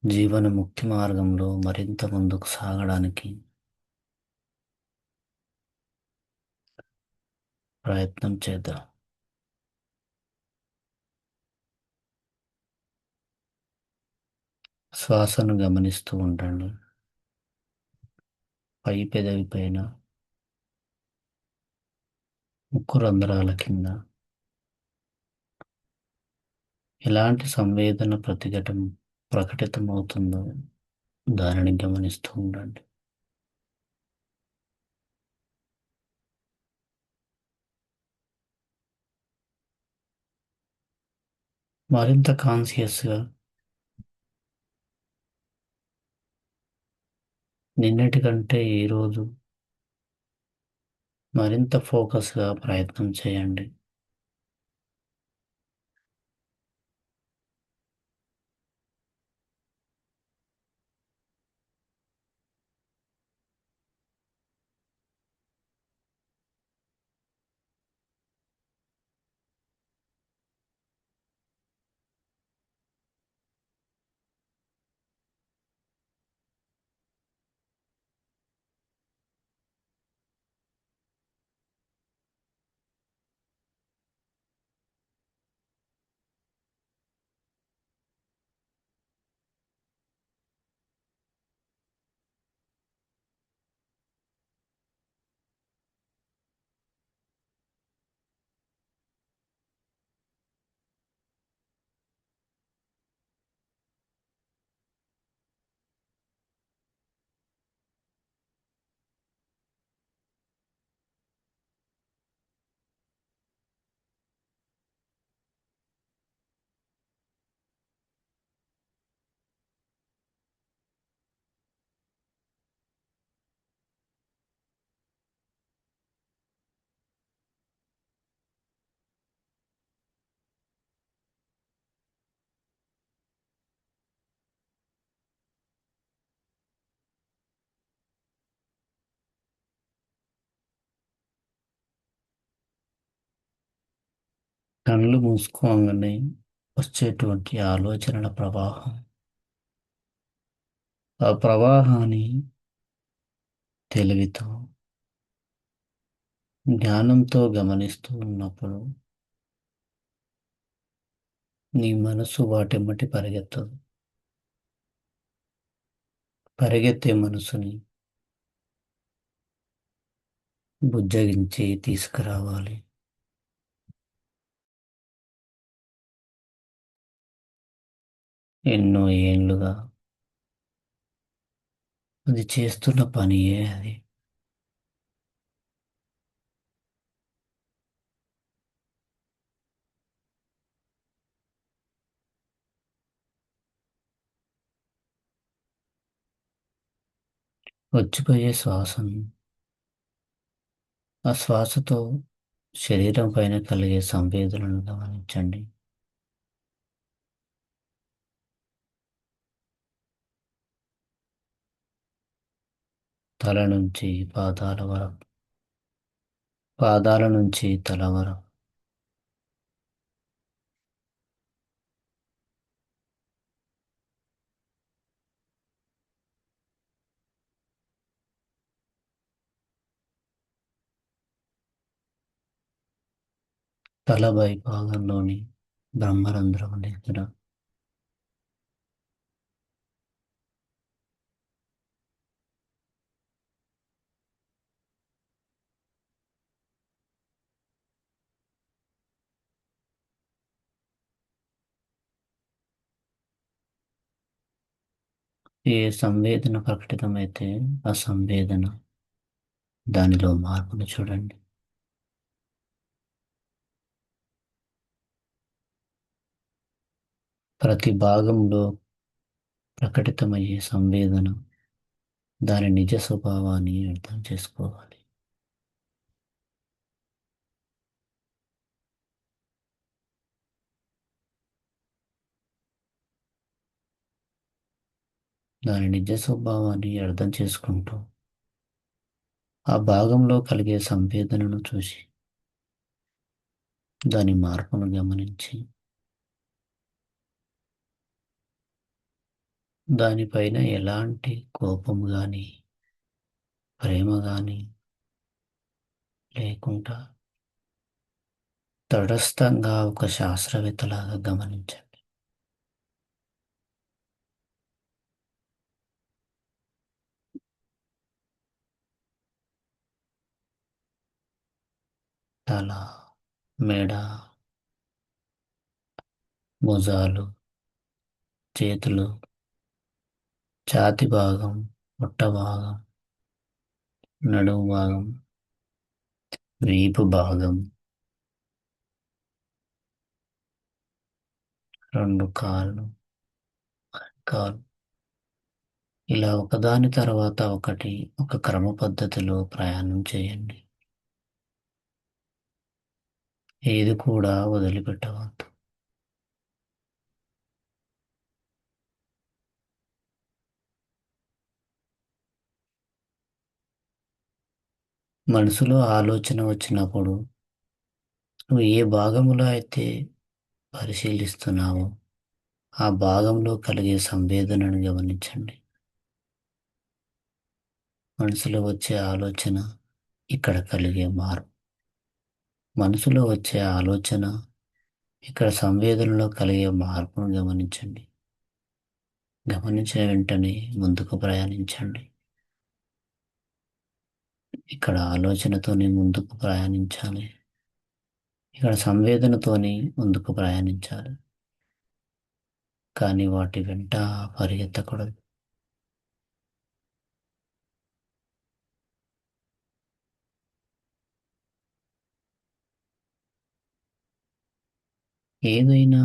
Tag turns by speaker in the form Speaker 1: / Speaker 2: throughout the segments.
Speaker 1: జీవన ముక్తి మార్గంలో మరింత ముందుకు సాగడానికి ప్రయత్నం చేద్దాం. శ్వాసను గమనిస్తూ ఉండండి. పై పెదవి పైన, ముక్కు రంధ్రాల కింద ఎలాంటి సంవేదన ప్రకటితమవుతుందో దానిని గమనిస్తూ ఉండండి. మరింత కాన్షియస్గా నిన్నటి కంటే ఈరోజు మరింత ఫోకస్గా ప్రయత్నం చేయండి. కళ్ళు మూసుకోగానే వచ్చేటువంటి ఆలోచనల ప్రవాహం, ఆ ప్రవాహాన్ని తెలివితో, జ్ఞానంతో గమనిస్తూ ఉన్నప్పుడు నీ మనసు వాటెమ్మటి పరిగెత్తదు. పరిగెత్తే మనసుని బుజ్జగించి తీసుకురావాలి. ఎన్నో ఏండ్లుగా అది చేస్తున్న పనియే అది. వచ్చిపోయే శ్వాసను, ఆ శ్వాసతో శరీరం పైన కలిగే సంవేదనను గమనించండి. తల నుంచి పాదాల వరకు, పాదాల నుంచి తల వరకు, తలపై భాగంలోని బ్రహ్మరంధ్రం దగ్గర ఏ సంవేదన ప్రకటితమైతే ఆ సంవేదన, దానిలో మార్పును చూడండి. ప్రతి భాగంలో ప్రకటితమయ్యే సంవేదన దాని నిజ స్వభావాన్ని అర్థం చేసుకోవాలి. దాని నిజ స్వభావాన్ని అర్థం చేసుకుంటూ ఆ భాగంలో కలిగే సంవేదనను చూసి దాని మార్పును గమనించి దానిపైన ఎలాంటి కోపం గాని, ప్రేమ గాని లేకుండా తటస్థంగా ఒక శాస్త్రవేత్తలాగా గమనించండి. తల, మెడ, భుజాలు, చేతులు, ఛాతీ భాగం, పొట్ట భాగం, నడుము భాగం, వీపు భాగం, రెండు కాళ్ళు, కాలు, ఇలా ఒకదాని తర్వాత ఒకటి ఒక క్రమ పద్ధతిలో ప్రయాణం చేయండి. ఏది కూడా వదిలిపెట్టవద్దు. మనసులో ఆలోచన వచ్చినప్పుడు నువ్వు ఏ భాగములో అయితే పరిశీలిస్తున్నావో ఆ భాగంలో కలిగే సంవేదనను గమనించండి. మనసులో వచ్చే ఆలోచన ఇక్కడ కలిగే మార్పు. మనసులో వచ్చే ఆలోచన ఇక్కడ సంవేదనలో కలిగే మార్పును గమనించండి. గమనించిన వెంటనే ముందుకు ప్రయాణించండి. ఇక్కడ ఆలోచనతోనే ముందుకు ప్రయాణించాలి. ఇక్కడ సంవేదనతోని ముందుకు ప్రయాణించాలి. కానీ వాటి వెంట పరిగెత్తకూడదు. ఏదైనా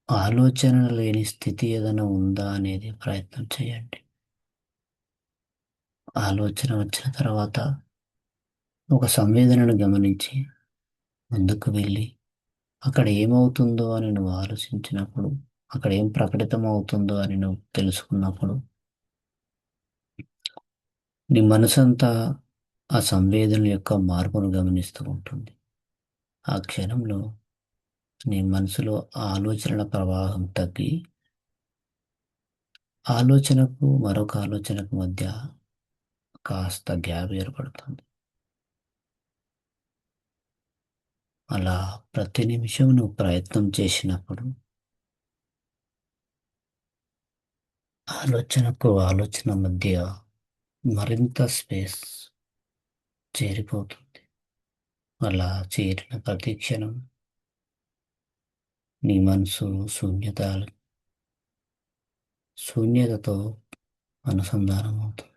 Speaker 1: ఆలోచన లేని స్థితి ఏదైనా ఉందా అనేది ప్రయత్నం చేయండి. ఆలోచన వచ్చిన తర్వాత ఒక సంవేదనను గమనించి ముందుకు వెళ్ళి అక్కడ ఏమవుతుందో అని నువ్వు ఆలోచించినప్పుడు, అక్కడ ఏం ప్రకటితం అవుతుందో అని నువ్వు తెలుసుకున్నప్పుడు నీ మనసంతా ఆ సంవేదన యొక్క మార్పును గమనిస్తూ ఉంటుంది. ఆ క్షణంలో నీ మనసులో ఆలోచనల ప్రవాహం తగ్గి ఆలోచనకు మరొక ఆలోచనకు మధ్య కాస్త గ్యాప్ ఏర్పడుతుంది. అలా ప్రతి నిమిషం నువ్వు ప్రయత్నం చేసినప్పుడు ఆలోచనకు ఆలోచన మధ్య మరింత స్పేస్ చేరిపోతుంది. అలా చేరిన ప్రతి క్షణం నీ మనసు శూన్యతతో అనుసంధానం అవుతుంది.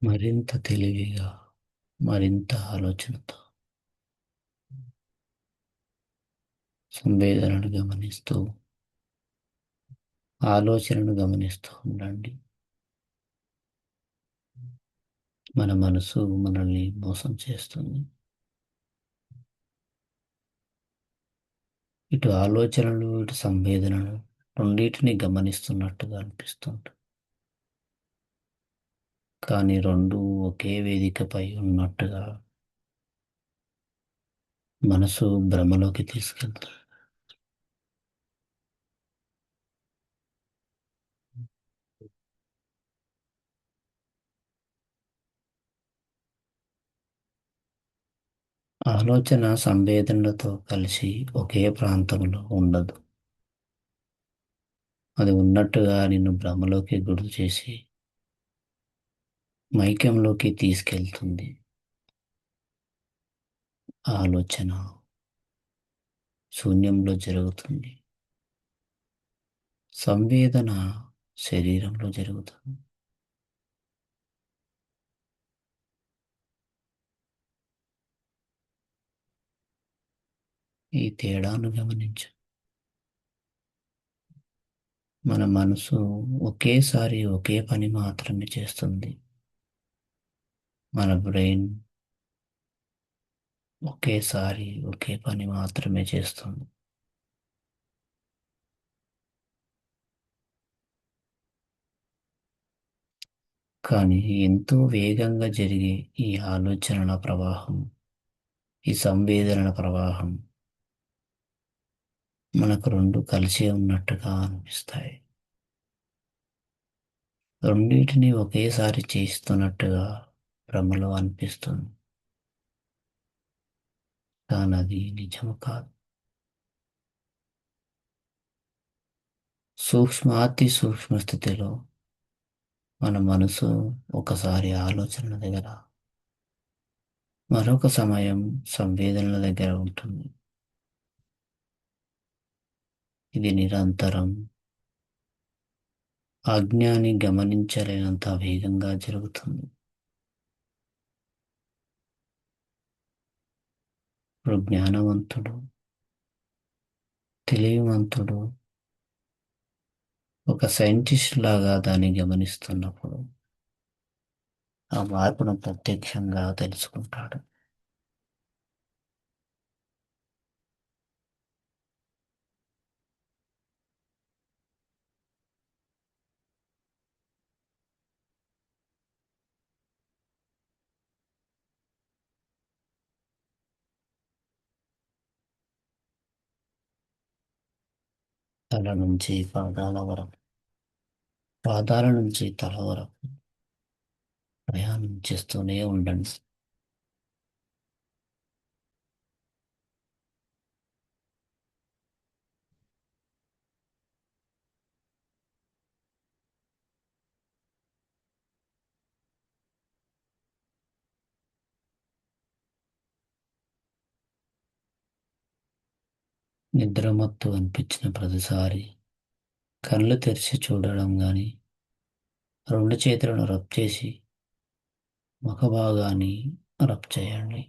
Speaker 1: మరింత తెలివిగా, మరింత ఆలోచనతో సంవేదనను గమనిస్తూ, ఆలోచనను గమనిస్తూ ఉండండి. మన మనసు మనల్ని మోసం చేస్తుంది. ఇటు ఆలోచనలు, ఇటు సంవేదనలు రెండింటిని గమనిస్తున్నట్టుగా అనిపిస్తుంది. కానీ రెండు ఒకే వేదికపై ఉన్నట్టుగా మనసు భ్రమలోకి తీసుకెళ్తుంది. ఆలోచన సంవేదనలతో కలిసి ఒకే ప్రాంతంలో ఉండదు. అది ఉన్నట్టుగా నిన్ను భ్రమలోకి గురి చేసి మైకంలోకి తీసుకెళ్తుంది. ఆలోచన శూన్యంలో జరుగుతుంది. సంవేదన శరీరంలో జరుగుతుంది. ఈ తేడాను గమనించు. మన మనసు ఒకేసారి ఒకే పని మాత్రమే చేస్తుంది. మన బ్రెయిన్ ఒకేసారి ఒకే పని మాత్రమే చేస్తుంది. కానీ ఎంతో వేగంగా జరిగే ఈ ఆలోచనల ప్రవాహం, ఈ సంవేదనల ప్రవాహం మనకు రెండు కలిసే ఉన్నట్టుగా అనిపిస్తాయి. రెండింటిని ఒకేసారి చేస్తున్నట్టుగా భ్రమలో అనిపిస్తుంది. కానీ అది నిజము కాదు. అతి సూక్ష్మ స్థితిలో మన మనసు ఒకసారి ఆలోచనల దగ్గర, మరొక సమయం సంవేదనల దగ్గర ఉంటుంది. ఇది నిరంతరం అజ్ఞాని గమనించలేనంత వేగంగా జరుగుతుంది. ఇప్పుడు జ్ఞానవంతుడు, తెలివివంతుడు ఒక సైంటిస్ట్ లాగా దాన్ని గమనిస్తున్నప్పుడు ఆ మార్పును ప్రత్యక్షంగా తెలుసుకుంటాడు. తల నుంచి పాదాల వరకు, పాదాల నుంచి తల వరకు ప్రయాణం చేస్తూనే ఉండండి. నిద్రమత్తు అనిపించిన ప్రతిసారి కళ్ళు తెరిచి చూడడం గాని, రెండు చేతులను రబ్ చేసి ముఖ భాగాన్ని రబ్ చేయండి.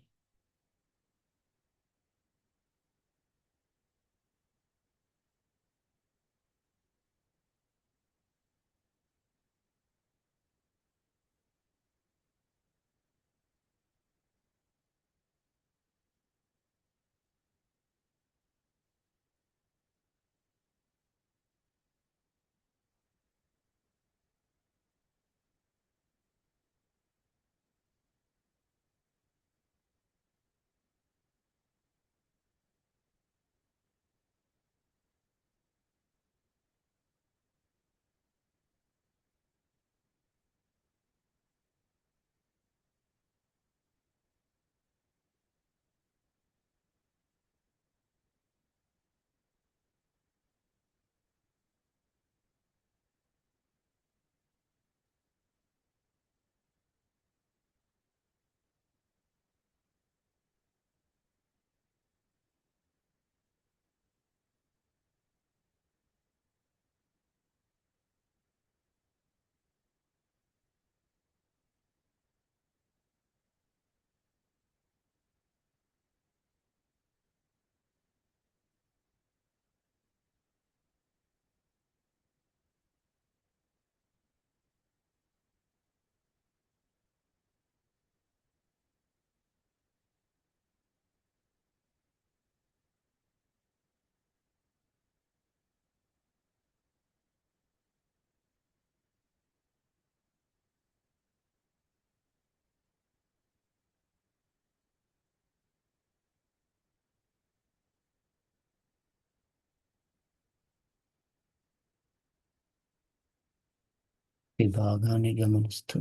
Speaker 1: ఈ భాగాన్ని గమనిస్తూ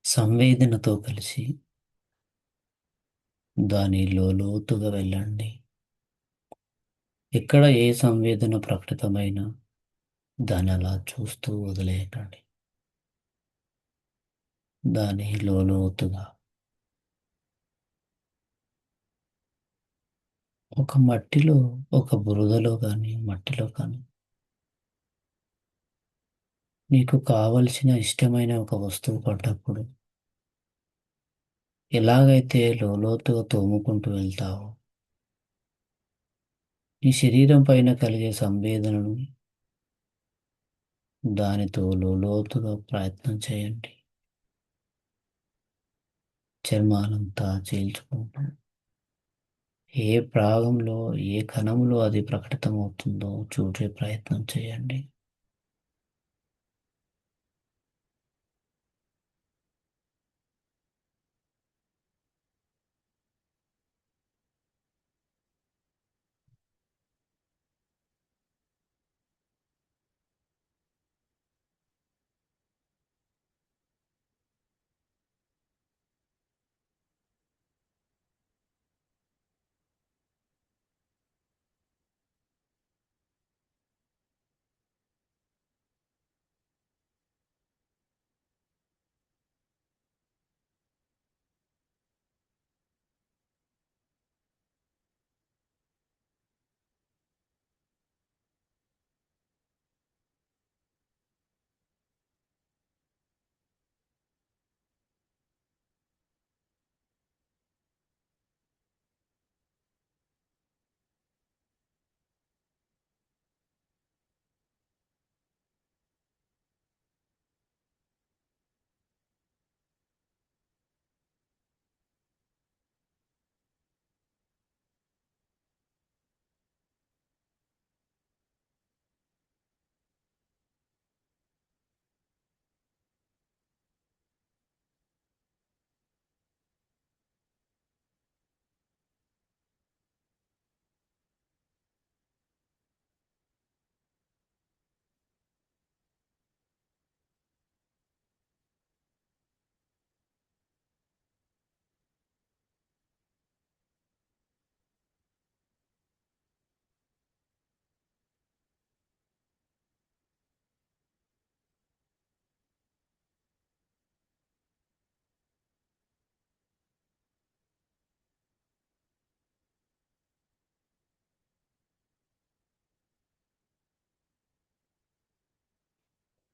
Speaker 1: సంవేదనతో కలిసి దాని లోతుగా వెళ్ళండి. ఎక్కడ ఏ సంవేదన ప్రకటితమైన దాన్ని అలా చూస్తూ వదిలేయకండి. దాని లోతుగా ఒక మట్టిలో, ఒక బురదలో కానీ మట్టిలో కానీ నీకు కావలసిన ఇష్టమైన ఒక వస్తువు పడ్డప్పుడు ఎలాగైతే లోతుగా తోముకుంటూ వెళ్తావో నీ శరీరం పైన కలిగే సంవేదనను దానితో లోతుగా ప్రయత్నం చేయండి. చర్మానంతా చీల్చుకుంటూ ఏ భాగంలో ఏ కణంలో అది ప్రకటితమవుతుందో చూసే ప్రయత్నం చేయండి.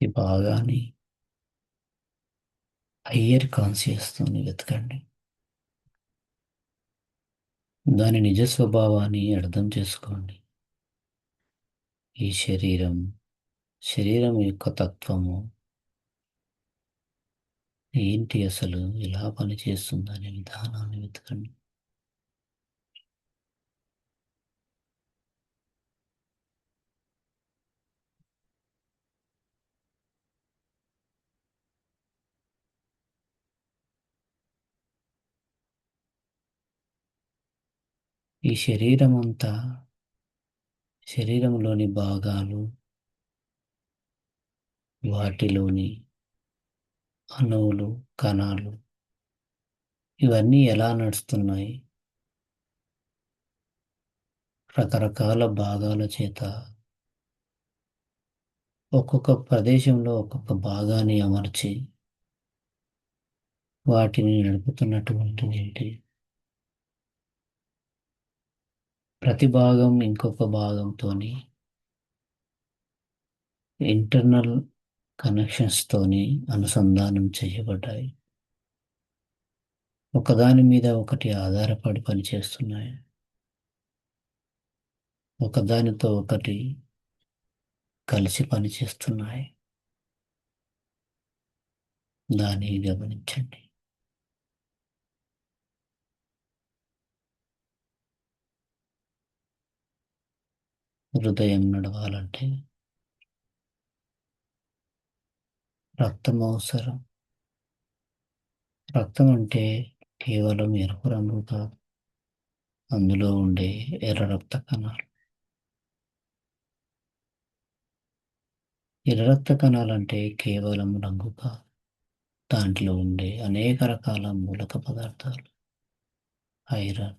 Speaker 1: ఈ భాగాన్ని హయ్యర్ కాన్షియస్తో వెతకండి. దాని నిజ స్వభావాన్ని అర్థం చేసుకోండి. ఈ శరీరం యొక్క తత్వము ఏంటి, అసలు ఎలా పనిచేస్తుందనే విధానాన్ని వెతకండి. ఈ శరీరంలోని భాగాలు, వాటిలోని అణువులు, కణాలు ఇవన్నీ ఎలా నడుస్తున్నాయి, రకరకాల భాగాల చేత ఒక్కొక్క ప్రదేశంలో ఒక్కొక్క భాగాన్ని అమర్చి వాటిని నడుపుతున్నటువంటిది ఏంటి. ప్రతి భాగం ఇంకొక భాగంతోని ఇంటర్నల్ కనెక్షన్స్తోని అనుసంధానం చేయబడ్డాయి. ఒకదాని మీద ఒకటి ఆధారపడి పనిచేస్తున్నాయి. ఒకదానితో ఒకటి కలిసి పనిచేస్తున్నాయి. దాన్ని గమనించండి. హృదయం నడవాలంటే రక్తం అవసరం. రక్తం అంటే కేవలం ఎరుపు రంగు కాదు, అందులో ఉండే ఎర్ర రక్త కణాలు. ఎర్ర రక్త కణాలంటే కేవలం రంగు కాదు. దాంట్లో ఉండే అనేక రకాల మూలక పదార్థాలు, ఐరన్.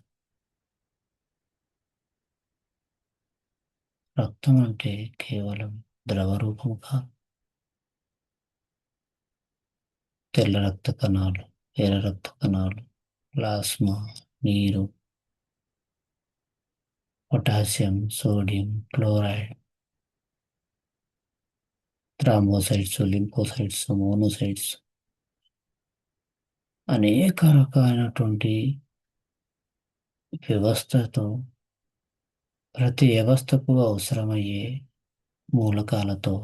Speaker 1: రక్తం అంటే కేవలం ద్రవ రూపం కాదు. తెల్ల రక్త కణాలు, ఎర్ర రక్త కణాలు, ప్లాస్మా, నీరు, potassium, sodium, chloride, thrombocytes, lymphocytes, monocytes, అనేక రకాలైనటువంటి వ్యవస్థతో, ప్రతి వ్యవస్థకు అవసరమయ్యే మూలకాలతో,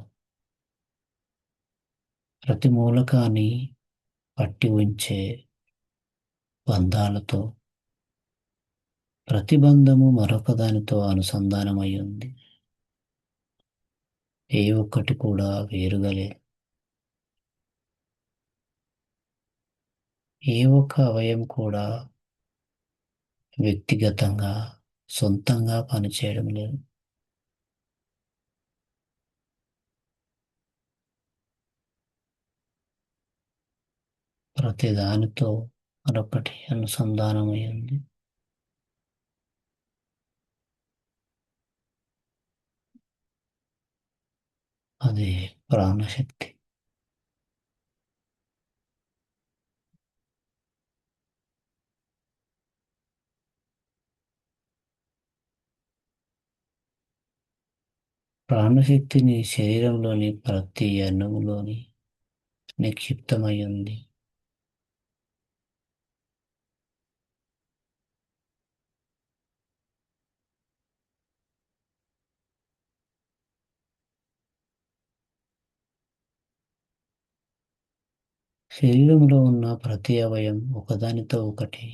Speaker 1: ప్రతి మూలకాన్ని పట్టి ఉంచే బంధాలతో, ప్రతి బంధము మరొక దానితో అనుసంధానమై ఉంది. ఏ ఒక్కటి కూడా వేరుగా లేదు. ఏ ఒక్క అవయం కూడా వ్యక్తిగతంగా, సొంతంగా పనిచేయడం లేదు. ప్రతి దానితో మరొకటి అనుసంధానమై ఉంది. అదే ప్రాణశక్తి. ప్రాణశక్తిని శరీరంలోని ప్రతి అణువులోని నిక్షిప్తమై ఉంది. శరీరంలో ఉన్న ప్రతి అవయం ఒకదానితో ఒకటి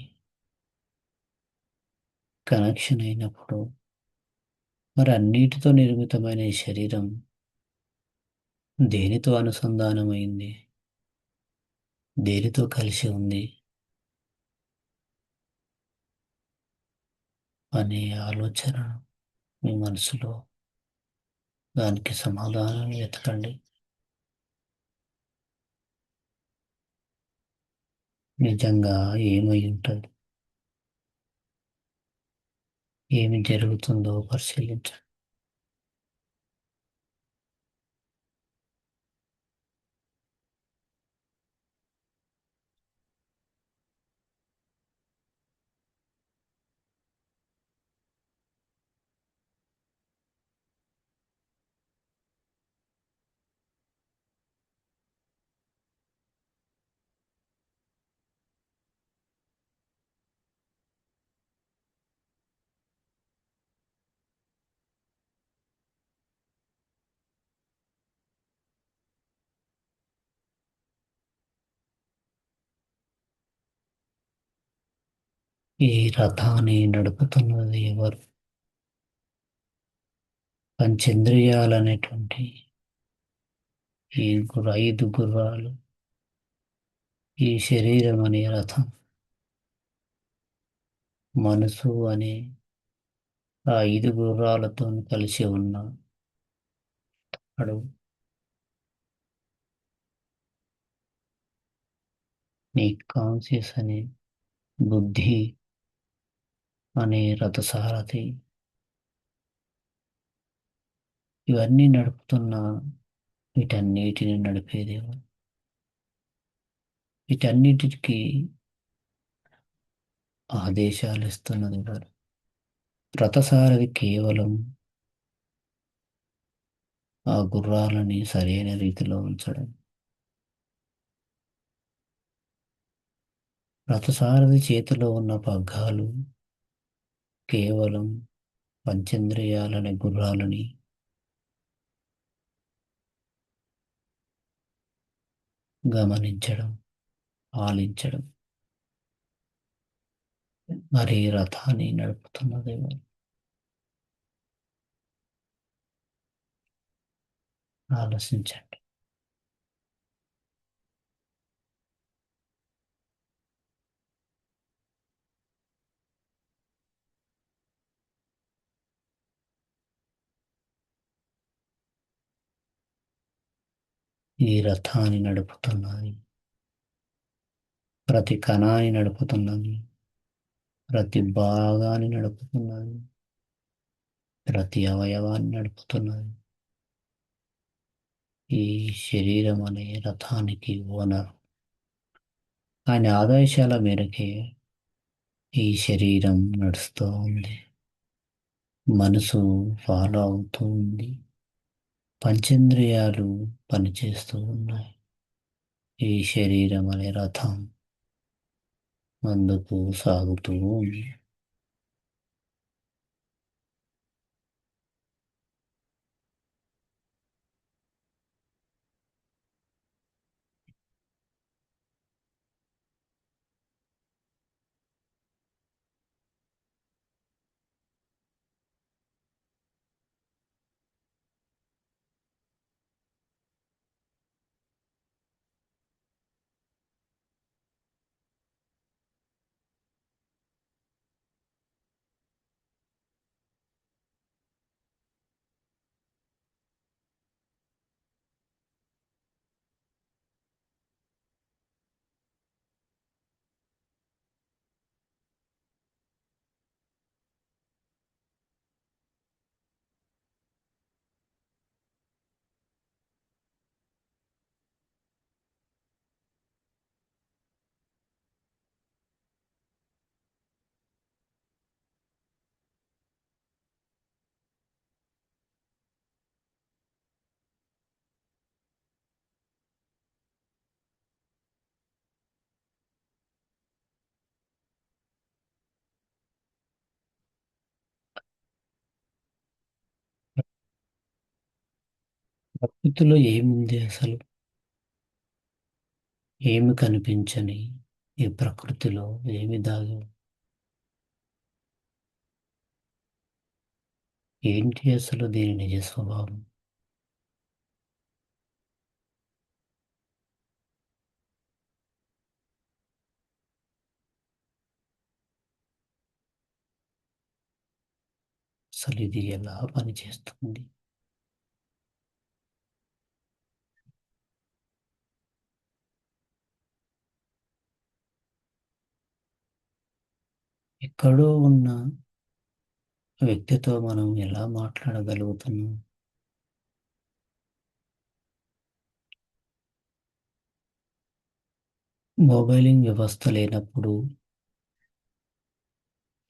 Speaker 1: కనెక్షన్ అయినప్పుడు, మరి అన్నిటితో నిర్మితమైన ఈ శరీరం దేనితో అనుసంధానమైంది, దేనితో కలిసి ఉంది అనే ఆలోచన మీ మనసులో, దానికి సమాధానం వెతకండి. నిజంగా ఏమై ఉంటుంది, ఏమి జరుగుతుందో పరిశీలించండి. ఈ రథాన్ని నడుపుతున్నది ఎవరు? పంచేంద్రియాలనేటువంటి ఐదు గుర్రాలు, ఈ శరీరం అనే రథం, మనసు అనే ఆ ఐదు గుర్రాలతో కలిసి ఉన్నాడు. నీ కాన్షియస్ అనే బుద్ధి అనే రథసారథి ఇవన్నీ నడుపుతున్న, వీటన్నిటిని నడిపేదేమో, వీటన్నిటికి ఆదేశాలు ఇస్తున్నది ఎవరు? రథసారథి కేవలం ఆ గుర్రాలని సరైన రీతిలో ఉంచడం. రథసారథి చేతిలో ఉన్న పగ్గాలు కేవలం పంచేంద్రియాలనే గుర్రాలని గమనించడం, పాలించడం. మరి రథాన్ని నడుపుతున్నది ఎవరు? ఆలోచించండి. ఈ రథాన్ని నడుపుతున్నది. ప్రతి కణాన్ని నడుపుతున్నది. ప్రతి భాగాన్ని నడుపుతున్నది. ప్రతి అవయవాన్ని నడుపుతున్నది. ఈ శరీరం అనే రథానికి ఓనర్. ఆయన ఆదేశాల మేరకే ఈ శరీరం నడుస్తూ ఉంది. మనసు ఫాలో అవుతూ ఉంది. పంచేంద్రియాలు పనిచేస్తూ ఉన్నాయి. ఈ శరీరం అనే రథం ముందుకు సాగుతూ ఉంది. ప్రకృతిలో ఏముంది అసలు? ఏమి కనిపించని ఈ ప్రకృతిలో ఏమి దాగి ఉంది? ఏంటి అసలు దీని నిజ స్వభావం? అసలు ఇది ఎలా పనిచేస్తుంది? ఎక్కడో ఉన్న వ్యక్తితో మనం ఎలా మాట్లాడగలుగుతున్నాం? మొబైలింగ్ వ్యవస్థ లేనప్పుడు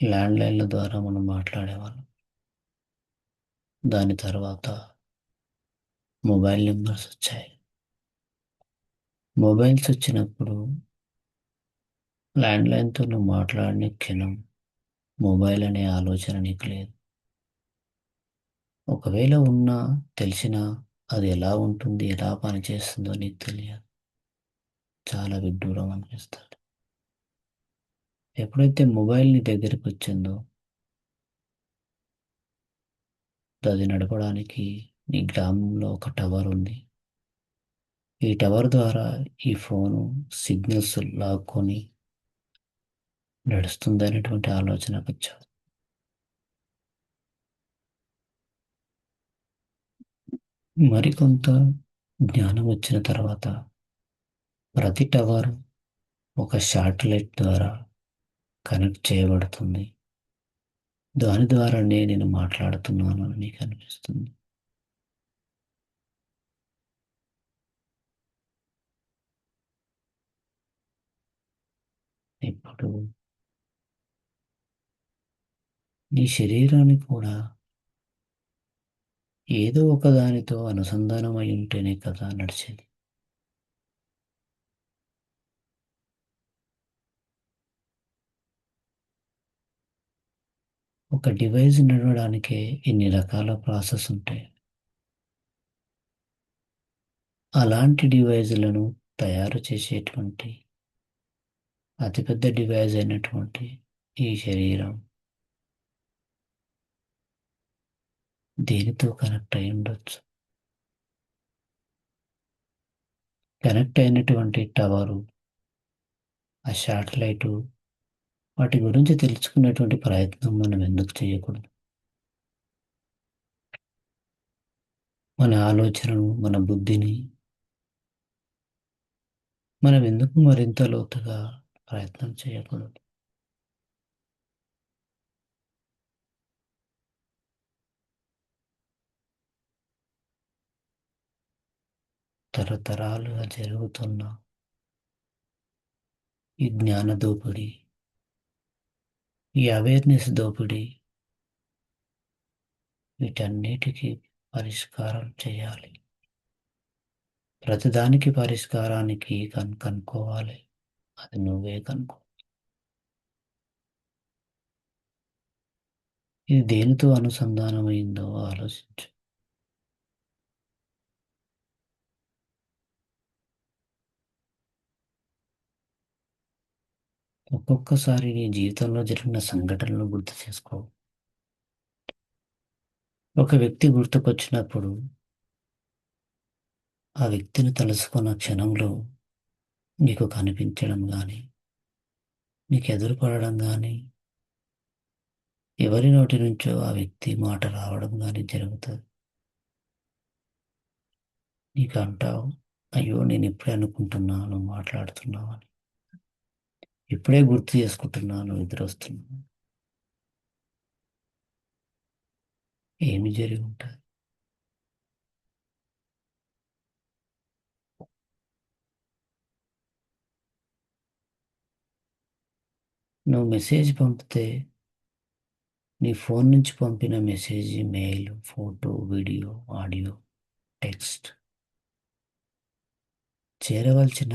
Speaker 1: ల్యాండ్లైన్ల ద్వారా మనం మాట్లాడేవాళ్ళం. దాని తర్వాత మొబైల్ నెంబర్స్ వచ్చాయి. మొబైల్స్ వచ్చినప్పుడు ల్యాండ్లైన్తో నువ్వు మాట్లాడిన క్షణం మొబైల్ అనే ఆలోచన నీకు లేదు. ఒకవేళ ఉన్నా తెలిసినా అది ఎలా ఉంటుంది, ఎలా పనిచేస్తుందో నీకు తెలియదు. చాలా విడ్డూరం అనిపిస్తుంది. ఎప్పుడైతే మొబైల్ నీ దగ్గరికి వచ్చిందో అది నడపడానికి నీ గ్రామంలో ఒక టవర్ ఉంది. ఈ టవర్ ద్వారా ఈ ఫోను సిగ్నల్స్ లాక్కొని నడుస్తుంది అనేటువంటి ఆలోచనకు వచ్చావు. మరికొంత జ్ఞానం వచ్చిన తర్వాత ప్రతి టవర్ ఒక శాటిలైట్ ద్వారా కనెక్ట్ చేయబడుతుంది. దాని ద్వారానే నేను మాట్లాడుతున్నాను అని నీకు అనిపిస్తుంది. ఇప్పుడు నీ శరీరాన్ని కూడా ఏదో ఒక దానితో అనుసంధానం అయి ఉంటేనే కదా నడిచేది. ఒక డివైస్ నడవడానికే ఇన్ని రకాల ప్రాసెస్ ఉంటాయి. అలాంటి డివైజులను తయారు చేసేటువంటి అతిపెద్ద డివైజ్ అయినటువంటి ఈ శరీరం దేనితో కనెక్ట్ అయి ఉండొచ్చు? కనెక్ట్ అయినటువంటి టవరు, ఆ శాటిలైటు, వాటి గురించి తెలుసుకునేటువంటి ప్రయత్నం మనం ఎందుకు చేయకూడదు? మన ఆలోచనను, మన బుద్ధిని మనం ఎందుకు మరింత లోతుగా ప్రయత్నం చేయకూడదు? తరతరాలుగా జరుగుతున్న ఈ జ్ఞాన దోపిడీ, ఈ అవేర్‌నెస్ దోపిడీ, వీటన్నిటికీ పరిష్కారం చేయాలి. ప్రతిదానికి పరిష్కారానికి కనుక్కోవాలి. అది నువ్వే కనుక్కో. ఇది దేనితో అనుసంధానమైందో ఆలోచించు. ఒక్కొక్కసారి నీ జీవితంలో జరిగిన సంఘటనలు గుర్తు చేసుకో. ఒక వ్యక్తి గుర్తుకొచ్చినప్పుడు, ఆ వ్యక్తిని తలుసుకున్న క్షణంలో నీకు కనిపించడం గానీ, నీకు ఎదురుపడడం గానీ, ఎవరి నోటి నుంచో ఆ వ్యక్తి మాట రావడం గానీ జరుగుతది. నీకు అంటావు, అయ్యో! నేనిప్పుడే అనుకుంటున్నా నువ్వు మాట్లాడుతున్నావని. ఇప్పుడే గుర్తు చేసుకుంటున్నాను నిద్రొస్తుంది. ఏమి జరిగి ఉంటది? నువ్వు మెసేజ్ పంపితే, నీ ఫోన్ నుంచి పంపిన message, mail, photo, video, audio, text చేరవలసిన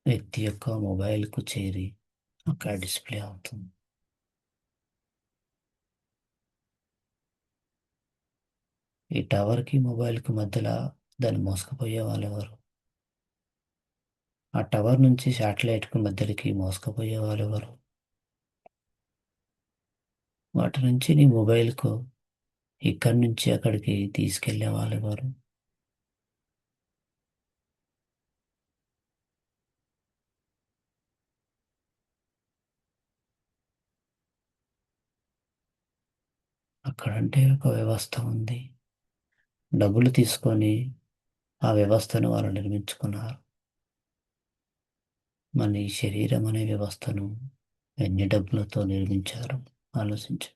Speaker 1: వ్యక్తి యొక్క మొబైల్‌కు చేరి అక్కడ డిస్‌ప్లే అవుతుంది. ఈ టవర్‌కి, మొబైల్‌కి మధ్యల దాన్ని మోసుకుపోయే వాళ్ళెవరు? ఆ టవర్ నుంచి శాటిలైట్‌కి మధ్యలకి మోసుకుపోయే వాళ్ళెవరు? వాటి నుంచి నీ మొబైల్‌కు ఇక్కడి నుంచి అక్కడికి తీసుకెళ్ళే వాళ్ళెవరు? అక్కడంటే ఒక వ్యవస్థ ఉంది. డబ్బులు తీసుకొని ఆ వ్యవస్థను వాళ్ళు నిర్మించుకున్నారు. మన ఈ శరీరం అనే వ్యవస్థను ఎన్ని డబ్బులతో నిర్మించారు ఆలోచించు.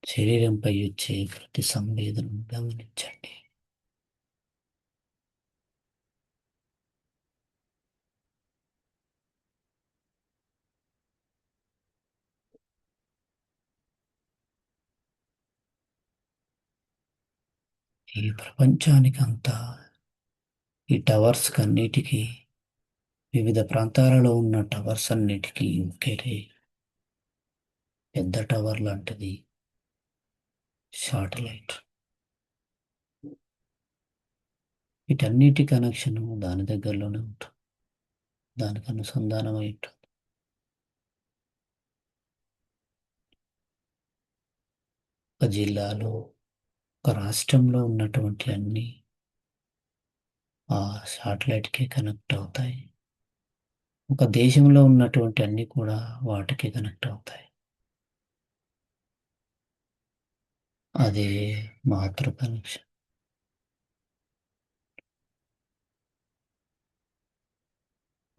Speaker 1: శరీరంపై వచ్చే ప్రతి సంవేదనను గమనించండి. ఈ ప్రపంచానికంతా, ఈ టవర్స్ కన్నిటికీ, వివిధ ప్రాంతాలలో ఉన్న టవర్స్ అన్నిటికీ ఒకేటే పెద్ద టవర్ లాంటిది శాటిలైట్. వీటన్నిటి కనెక్షను దాని దగ్గరలోనే ఉంటుంది. దానికి అనుసంధానమై ఉంటుంది. ఒక జిల్లాలో, ఒక రాష్ట్రంలో ఉన్నటువంటి అన్ని ఆ శాటిలైట్‌కి కనెక్ట్ అవుతాయి. ఒక దేశంలో ఉన్నటువంటి అన్నీ కూడా వాటికి కనెక్ట్ అవుతాయి. అదే మాతృ కనెక్షన్.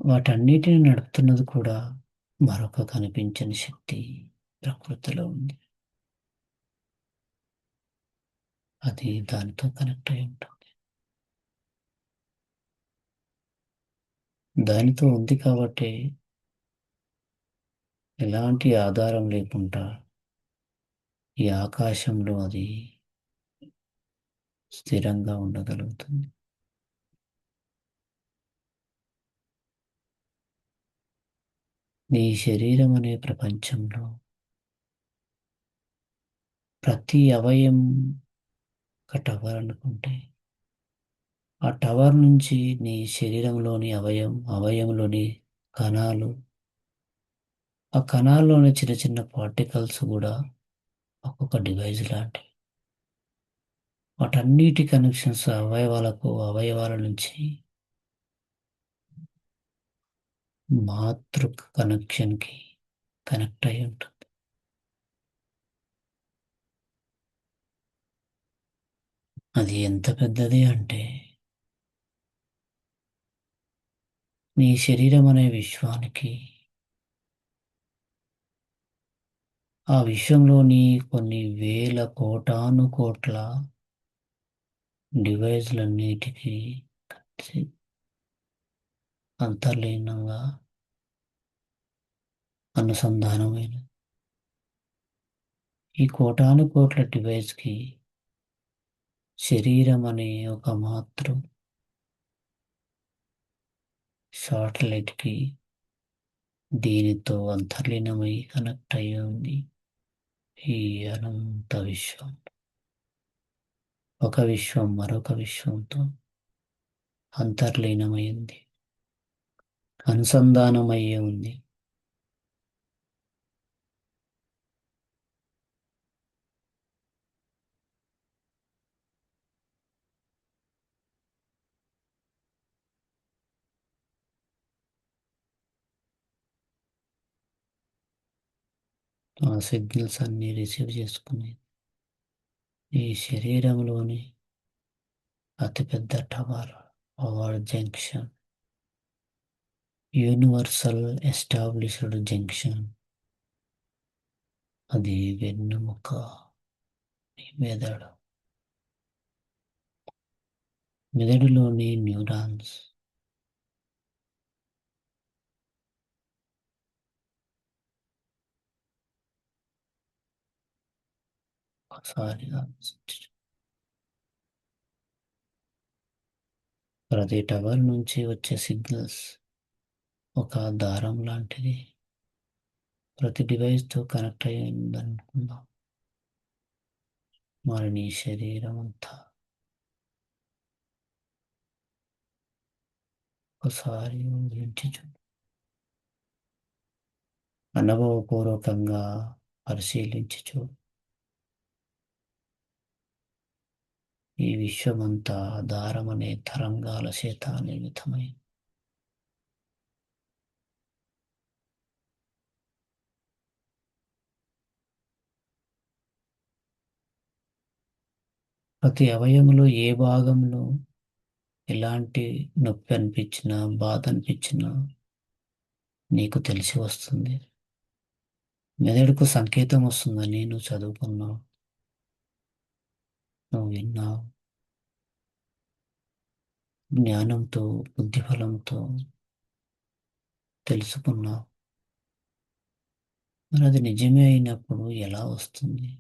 Speaker 1: వాటన్నిటిని నడుపుతున్నది కూడా మరొక కనిపించని శక్తి ప్రకృతిలో ఉంది. అది దానితో కనెక్ట్ అయి ఉంటుంది. దానితో ఉంది కాబట్టి ఎలాంటి ఆధారం లేకుండా ఈ ఆకాశంలో అది స్థిరంగా ఉండగలుగుతుంది. నీ శరీరం అనే ప్రపంచంలో ప్రతి అవయవం ఒక టవర్ అనుకుంటే, ఆ టవర్ నుంచి నీ శరీరంలోని అవయవంలోని కణాలు, ఆ కణాల్లోని చిన్న చిన్న పార్టికల్స్ గూడా ఒక్కొక్క డివైస్ లాంటివి. వాటన్నిటి కనెక్షన్స్ అవయవాల నుంచి మాతృ కనెక్షన్కి కనెక్ట్ అయి ఉంటుంది. అది ఎంత పెద్దది అంటే నీ శరీరం అనే విశ్వానికి, ఆ విశ్వంలోని కొన్ని వేల కోటాను కోట్ల డివైజ్లన్నిటికీ కలిసి అంతర్లీనంగా అనుసంధానమైన ఈ కోటాను కోట్ల డివైస్కి శరీరం అనే ఒక మాతృ శాటిలైట్కి దీనితో అంతర్లీనమై కనెక్ట్ అయి ఉంది. ఈ అనంత విశ్వం ఒక విశ్వం మరొక విశ్వంతో అంతర్లీనమైంది, అనుసంధానమయ్యే ఉంది. ఆ సిగ్నల్స్ అన్ని రిసీవ్ చేసుకుని ఈ శరీరంలోని అతిపెద్ద tower, power junction, universal established junction, అది వెన్నుముక, ఈ మెదడు, మెదడులోని న్యూరాన్స్, ఒకసారి ఆలోచించు. ప్రతి టవర్ నుంచి వచ్చే సిగ్నల్స్ ఒక దారం లాంటిది, ప్రతి డివైస్తో కనెక్ట్ అయి ఉందనుకుందాం. మరి నీ శరీరం అంతా ఒకసారి ఊహించి చూడు. అనుభవపూర్వకంగా పరిశీలించి చూడు. ఈ విశ్వమంతా దారమనే తరంగాల చేత నిర్మితమై ప్రతి అవయవంలో ఏ భాగంలో ఎలాంటి నొప్పి అనిపించినా, బాధ అనిపించినా నీకు తెలిసి వస్తుంది. మెదడుకు సంకేతం వస్తుందని నువ్వు చదువుకున్నావు, నువ్వు విన్నావు. జ్ఞానంతో, బుద్ధిఫలంతో తెలుసుకున్నావు. మరి అది నిజమే అయినప్పుడు ఎలా వస్తుంది?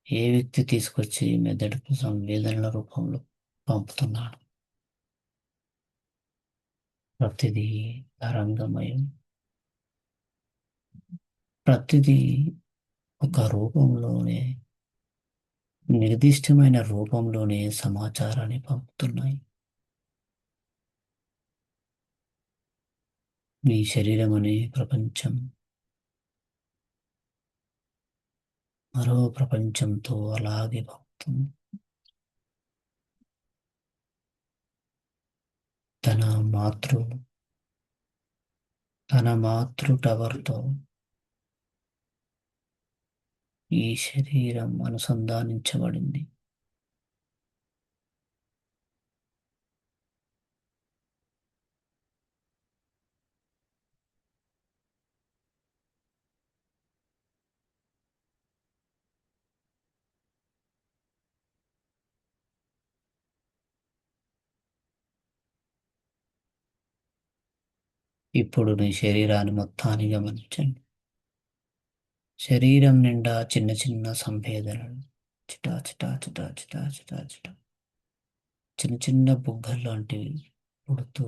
Speaker 1: ఏ వ్యక్తి తీసుకొచ్చి మెదడుకు సంవేదనల రూపంలో పంపుతున్నాడు? ప్రతిదీ తరంగమయం, ప్రతిదీ ఒక రూపంలోనే, నిర్దిష్టమైన రూపంలోనే సమాచారాన్ని పంపుతున్నాయి. నీ శరీరం అనే ప్రపంచం మరో ప్రపంచంతో అలాగే పంపుతుంది. తన మాతృ తన మాతృ టవర్తో ఈ శరీరం అనుసంధానించబడింది. ఇప్పుడు నీ శరీరాన్ని మొత్తాన్ని గమనించండి. శరీరం నిండా చిన్న చిన్న సంవేదనలు, చిటా చిటా చిటా చిటా చిటా చిటా, చిన్న చిన్న బుగ్గలు లాంటివి పుడుతూ,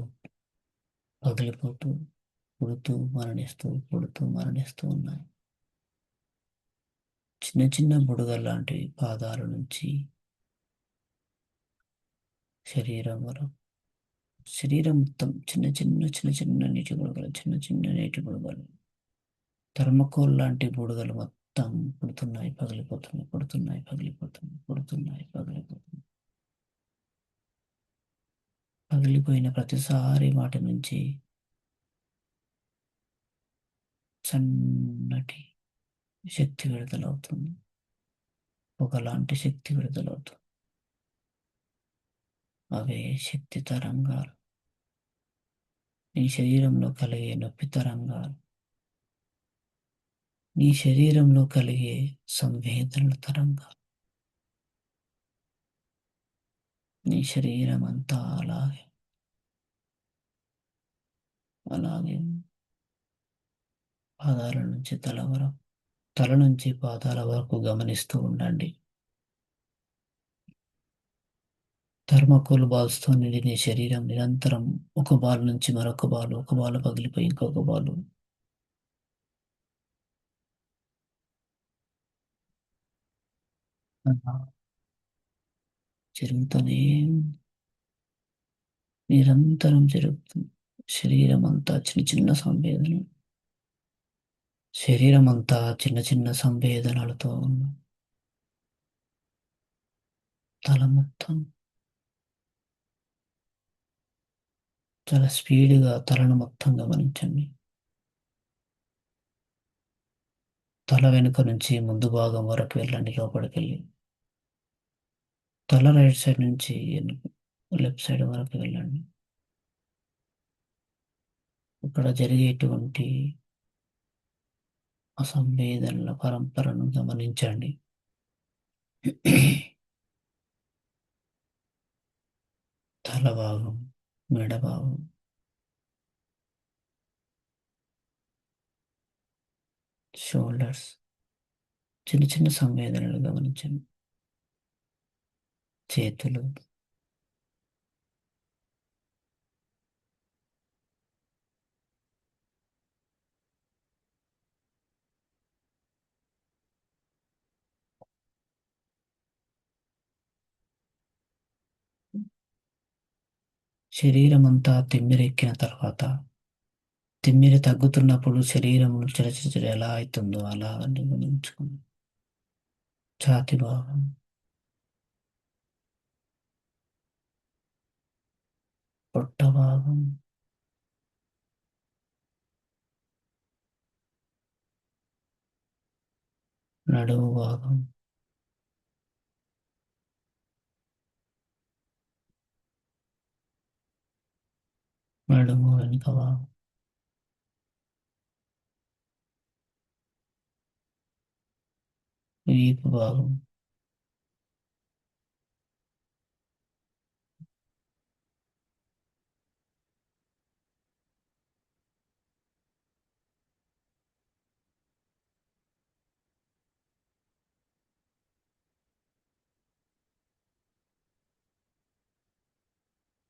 Speaker 1: పగిలిపోతూ, పుడుతూ మరణిస్తూ, పుడుతూ మరణిస్తూ ఉన్నాయి. చిన్న చిన్న బుడగలు లాంటివి పాదాల నుంచి శరీరం వరకు. శరీరం మొత్తం చిన్న చిన్న చిన్న చిన్న నీటి బుడగలు, చిన్న చిన్న నీటి బుడగలు, థర్మకోల్ లాంటి బుడగలు మొత్తం పుడుతున్నాయి, పగిలిపోతున్నాయి, పుడుతున్నాయి, పగిలిపోతున్నాయి, పుడుతున్నాయి, పగిలిపోతున్నాయి. పగిలిపోయిన ప్రతిసారి వాటి నుంచి సన్నటి శక్తి విడుదలవుతుంది. ఒకలాంటి శక్తి విడుదలవుతుంది. అవే శక్తి తరంగాలు. నీ శరీరంలో కలిగే నొప్పి తరంగాలు. నీ శరీరంలో కలిగే సంవేదనల తరంగాలు. నీ శరీరం అంతా అలాగే అలాగే పాదాల నుంచి తల వరకు, తల నుంచి పాదాల వరకు గమనిస్తూ ఉండండి. థర్మాకోల్ బాల్స్‌తో నిండిన నీ శరీరం నిరంతరం ఒక బాల్ నుంచి మరొక బాల్, ఒక బాల్ పగిలిపోయి ఇంకొక బాలు అలా జరుగుతూనే నిరంతరం జరుగుతుంది. శరీరం అంతా చిన్న చిన్న సంవేదనలు. శరీరం అంతా చిన్న చిన్న సంవేదనలతో ఉన్న తల మొత్తం చాలా స్పీడ్‌గా తలను మొత్తం గమనించండి. తల వెనుక నుంచి ముందు భాగం వరకు వెళ్ళండి లోపలికెళ్ళి. తల రైట్ సైడ్ నుంచి లెఫ్ట్ సైడ్ వరకు వెళ్ళండి. ఇక్కడ జరిగేటువంటి ఆ సంవేదనల పరంపరను గమనించండి. తల భాగం, మెడ భాగం, షోల్డర్స్, చిన్న చిన్న సంవేదనలు గమనించండి. చేతులు, శరీరం అంతా తిమ్మిరెక్కిన తర్వాత, తిమ్మిరి తగ్గుతున్నప్పుడు శరీరం చరచర ఎలా అవుతుందో అలా అన్ని గమనించుకోండి. ఛాతి భాగం, పొట్ట భాగం, నడుము భాగం, నడుము వెనుక భాగం, వీపు భాగం,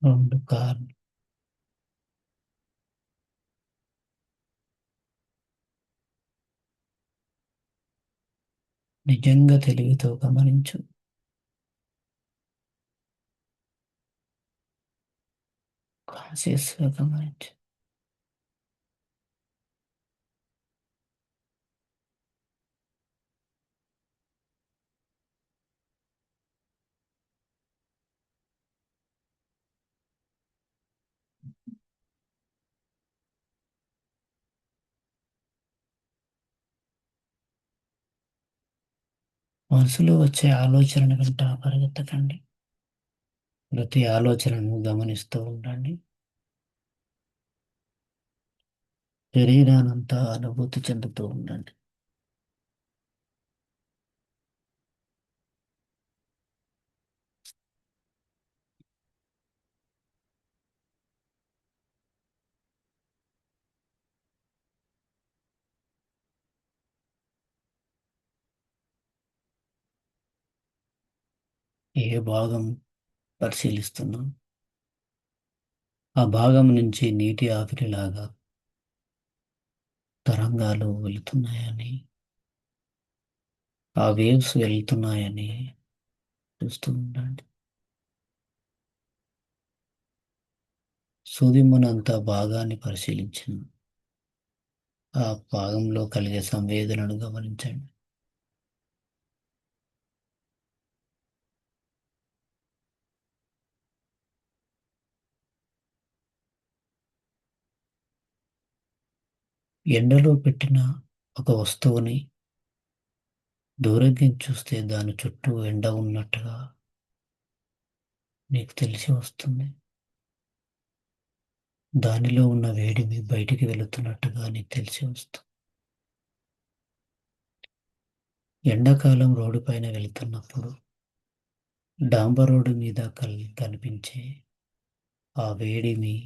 Speaker 1: 2 కార్లు. నిజంగా తెలివితో గమనించు. కాన్షియస్‌గా గమనించు. మనసులో వచ్చే ఆలోచనల వెంట పరిగెత్తకండి. ప్రతి ఆలోచనను గమనిస్తూ ఉండండి. శరీరానంతా అనుభూతి చెందుతూ ఉండండి. ఏ భాగం పరిశీలిస్తున్నాం, ఆ భాగం నుంచి నీటి ఆవిరిలాగా తరంగాలు వెళుతున్నాయని, ఆ వేవ్స్ వెళ్తున్నాయని చూస్తూ ఉండండి. సూదిమనంత భాగాన్ని పరిశీలించిన ఆ భాగంలో కలిగే సంవేదనను గమనించండి. ఎండలో పెట్టిన ఒక వస్తువుని దూరంగా చూస్తే దాని చుట్టూ ఎండ ఉన్నట్టుగా నీకు తెలిసి వస్తుంది. దానిలో ఉన్న వేడిమి బయటికి వెళుతున్నట్టుగా నీకు తెలిసి వస్తుంది. ఎండాకాలం రోడ్డు పైన వెళుతున్నప్పుడు డాంబర్ రోడ్డు మీద కనిపించే ఆ వేడిమి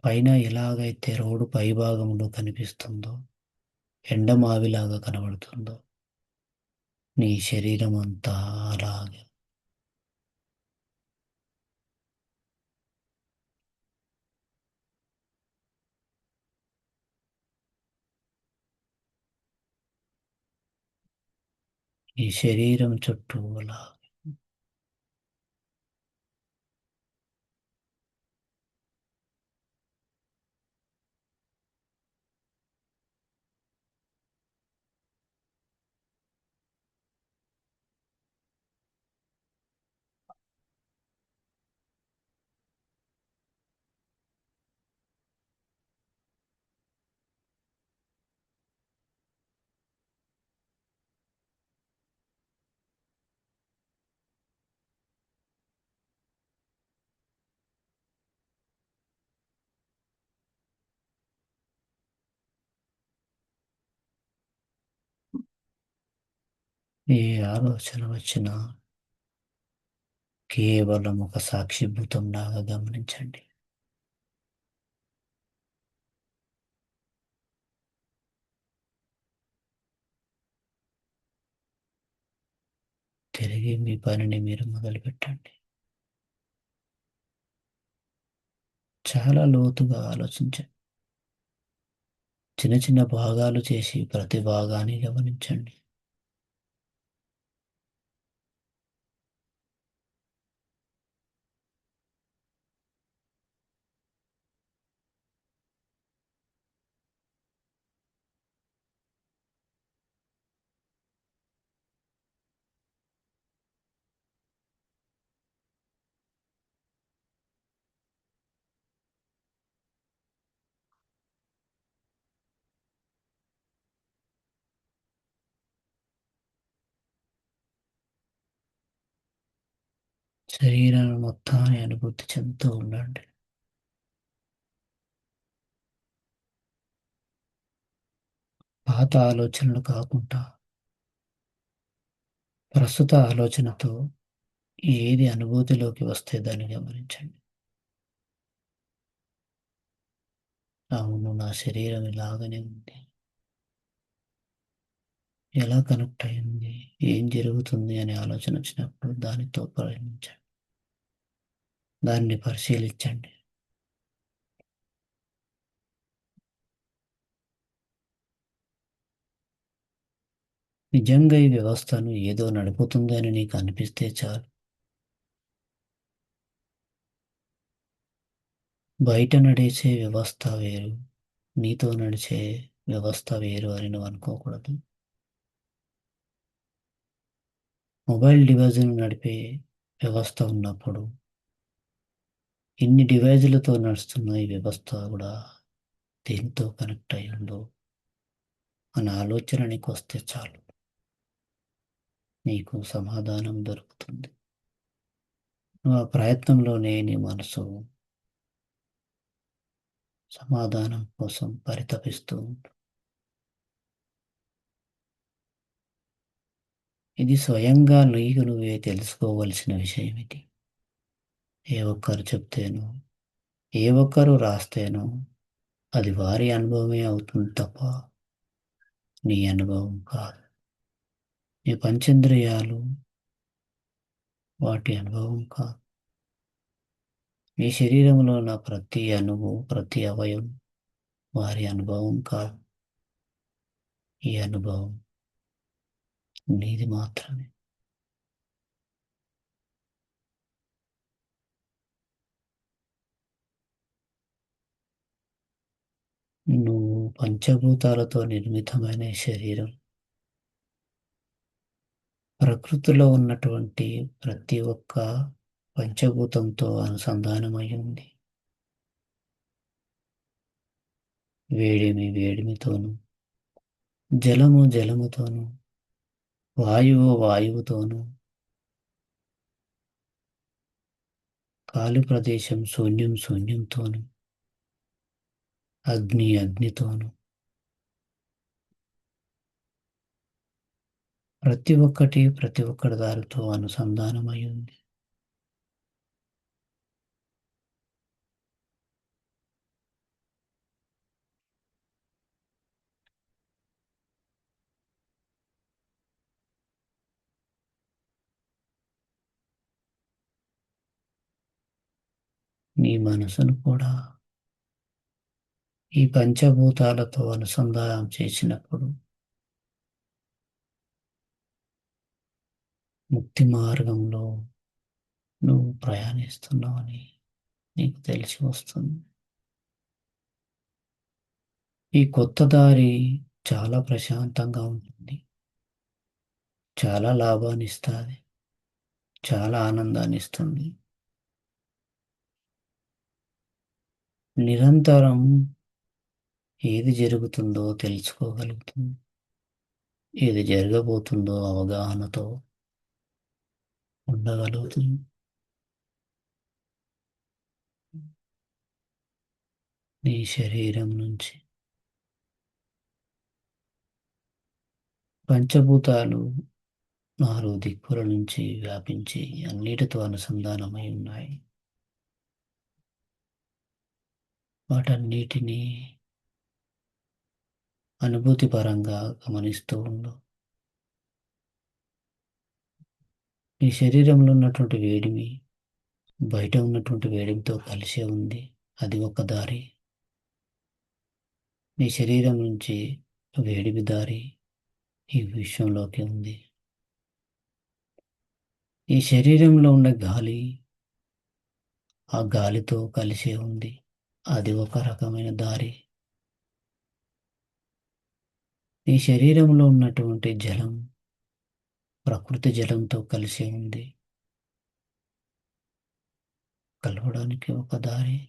Speaker 1: పైన ఎలాగైతే రోడ్డు పై భాగంలో కనిపిస్తుందో, ఎండమావిలాగా కనబడుతుందో, నీ శరీరం అంతా అలాగే. నీ శరీరం చుట్టూ అలా ఏ ఆలోచన వచ్చినా కేవలం ఒక సాక్షిభూతంలాగా గమనించండి. తిరిగి మీ పనిని మీరు మొదలుపెట్టండి. చాలా లోతుగా ఆలోచించండి. చిన్న చిన్న భాగాలు చేసి ప్రతి భాగాన్ని గమనించండి. శరీరాన్ని మొత్తాన్ని అనుభూతి చెందుతూ ఉండండి. పాత ఆలోచనలు కాకుండా ప్రస్తుత ఆలోచనతో ఏది అనుభూతిలోకి వస్తే దాన్ని గమనించండి. అవును, నా శరీరం ఇలాగనే ఉంది. ఎలా కనెక్ట్ అయింది, ఏం జరుగుతుంది అనే ఆలోచన వచ్చినప్పుడు దానితో ప్రయాణించండి. దాన్ని పరిశీలించండి. నిజంగా ఈ వ్యవస్థను ఏదో నడుపుతుంది అని నీకు అనిపిస్తే చాలు. బయట నడిచే వ్యవస్థ వేరు, నీతో నడిచే వ్యవస్థ వేరు అని నువ్వు అనుకోకూడదు. మొబైల్ డివైజ్ను నడిపే వ్యవస్థ ఉన్నప్పుడు ఇన్ని డివైజులతో నడుస్తున్న ఈ వ్యవస్థ కూడా దేనితో కనెక్ట్ అయ్యిందో అన్న ఆలోచన నీకు వస్తే చాలు, నీకు సమాధానం దొరుకుతుంది. నువ్వు ఆ ప్రయత్నంలోనే నీ మనసు సమాధానం కోసం పరితపిస్తూ ఉంటుంది. ఇది స్వయంగా నీకు నువ్వే తెలుసుకోవలసిన విషయం. ఇది ఏ ఒక్కరు చెప్తేనో, ఏ ఒక్కరు రాస్తేనో అది వారి అనుభవమే అవుతుంది తప్ప నీ అనుభవం కాదు. నీ పంచేంద్రియాలు వాటి అనుభవం కాదు. నీ శరీరంలో ఉన్న ప్రతి అణువు, ప్రతి అవయవం వారి అనుభవం కాదు. ఈ అనుభవం నీది మాత్రమే. నువ్వు పంచభూతాలతో నిర్మితమైన ఈ శరీరం ప్రకృతిలో ఉన్నటువంటి ప్రతి ఒక్క పంచభూతంతో అనుసంధానమై ఉంది. వేడిమి వేడిమితోను, జలము జలముతోను, వాయువు వాయువుతోను, ఖాళీ ప్రదేశం శూన్యం శూన్యంతోను, అగ్ని అగ్నితోను, ప్రతి ఒక్కటి దారితో అనుసంధానమై ఉంది. నీ మనసును కూడా ఈ పంచభూతాలతో అనుసంధానం చేసినప్పుడు ముక్తి మార్గంలో నువ్వు ప్రయాణిస్తున్నావని నీకు తెలిసి వస్తుంది. ఈ కొత్త దారి చాలా ప్రశాంతంగా ఉంటుంది. చాలా లాభాన్ని ఇస్తుంది. చాలా ఆనందాన్ని ఇస్తుంది. నిరంతరం ఏది జరుగుతుందో తెలుసుకోగలుగుతుంది. ఏది జరగబోతుందో అవగాహనతో ఉండగలుగుతుంది. నీ శరీరం నుంచి పంచభూతాలు 4 దిక్కుల నుంచి వ్యాపించి అన్నిటితో అనుసంధానమై ఉన్నాయి. వాటన్నిటినీ అనుభూతి పరంగా గమనిస్తూ ఉండు. నీ శరీరంలో ఉన్నటువంటి వేడిమి బయట ఉన్నటువంటి వేడిమితో కలిసే ఉంది. అది ఒక దారి. నీ శరీరం నుంచి వేడిమి దారి ఈ విశ్వంలోకి ఉంది. ఈ శరీరంలో ఉన్న గాలి ఆ గాలితో కలిసే ఉంది. అది ఒక రకమైన దారి. నీ శరీరంలో ఉన్నటువంటి జలం ప్రకృతి జలంతో కలిసి ఉంది. కలవడానికి ఒక దారి.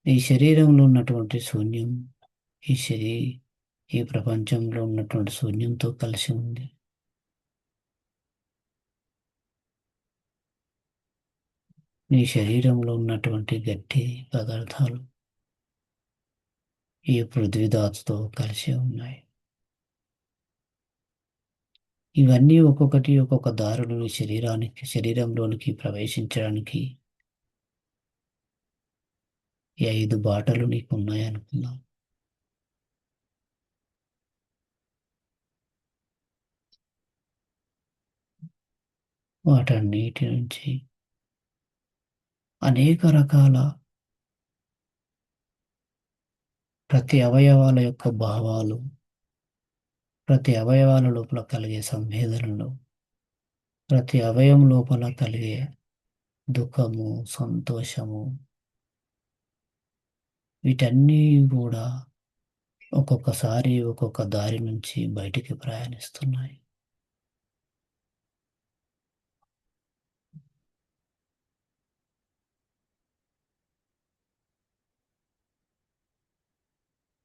Speaker 1: నీ శరీరంలో ఉన్నటువంటి శూన్యం ఈ శరీ ఈ ప్రపంచంలో ఉన్నటువంటి శూన్యంతో కలిసి ఉంది. నీ శరీరంలో ఉన్నటువంటి గట్టి పదార్థాలు ఈ పృథ్వీధాతుతో కలిసి ఉన్నాయి. ఇవన్నీ ఒక్కొక్కటి ఒక్కొక్క దారులు నీ శరీరంలోనికి ప్రవేశించడానికి ఈ 5 బాటలు నీకు ఉన్నాయనుకుందాం. వాటన్నిటి నుంచి అనేక రకాల ప్రతి అవయవాల యొక్క భావాలు, ప్రతి అవయవాల లోపల కలిగే సంవేదనలు, ప్రతి అవయవం లోపల కలిగే దుఃఖము, సంతోషము, వీటన్నీ కూడా ఒక్కొక్కసారి ఒక్కొక్క దారి నుంచి బయటికి ప్రయాణిస్తున్నాయి.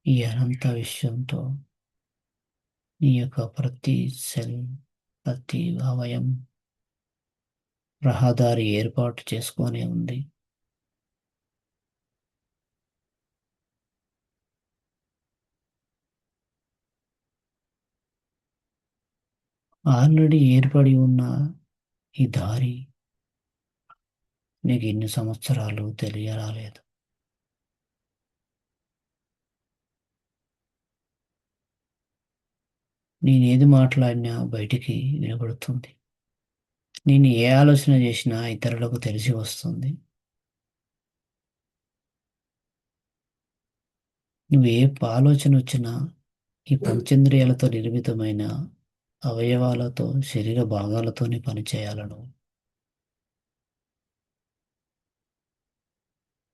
Speaker 1: ఈ అనంత విశ్వంతో నీ యొక్క ప్రతి సెల్, ప్రతి అవయం రహదారి ఏర్పాటు చేసుకొనే ఉంది. ఆల్రెడీ ఏర్పడి ఉన్న ఈ దారి నీకు ఎన్ని సంవత్సరాలు తెలియరాలేదు. నేనేది మాట్లాడినా బయటికి వినబడుతుంది. నేను ఏ ఆలోచన చేసినా ఇతరులకు తెలిసి వస్తుంది. నువ్వు ఏ ఆలోచన వచ్చినా ఈ పంచేంద్రియాలతో నిర్మితమైన అవయవాలతో, శరీర భాగాలతోనే పనిచేయాలను.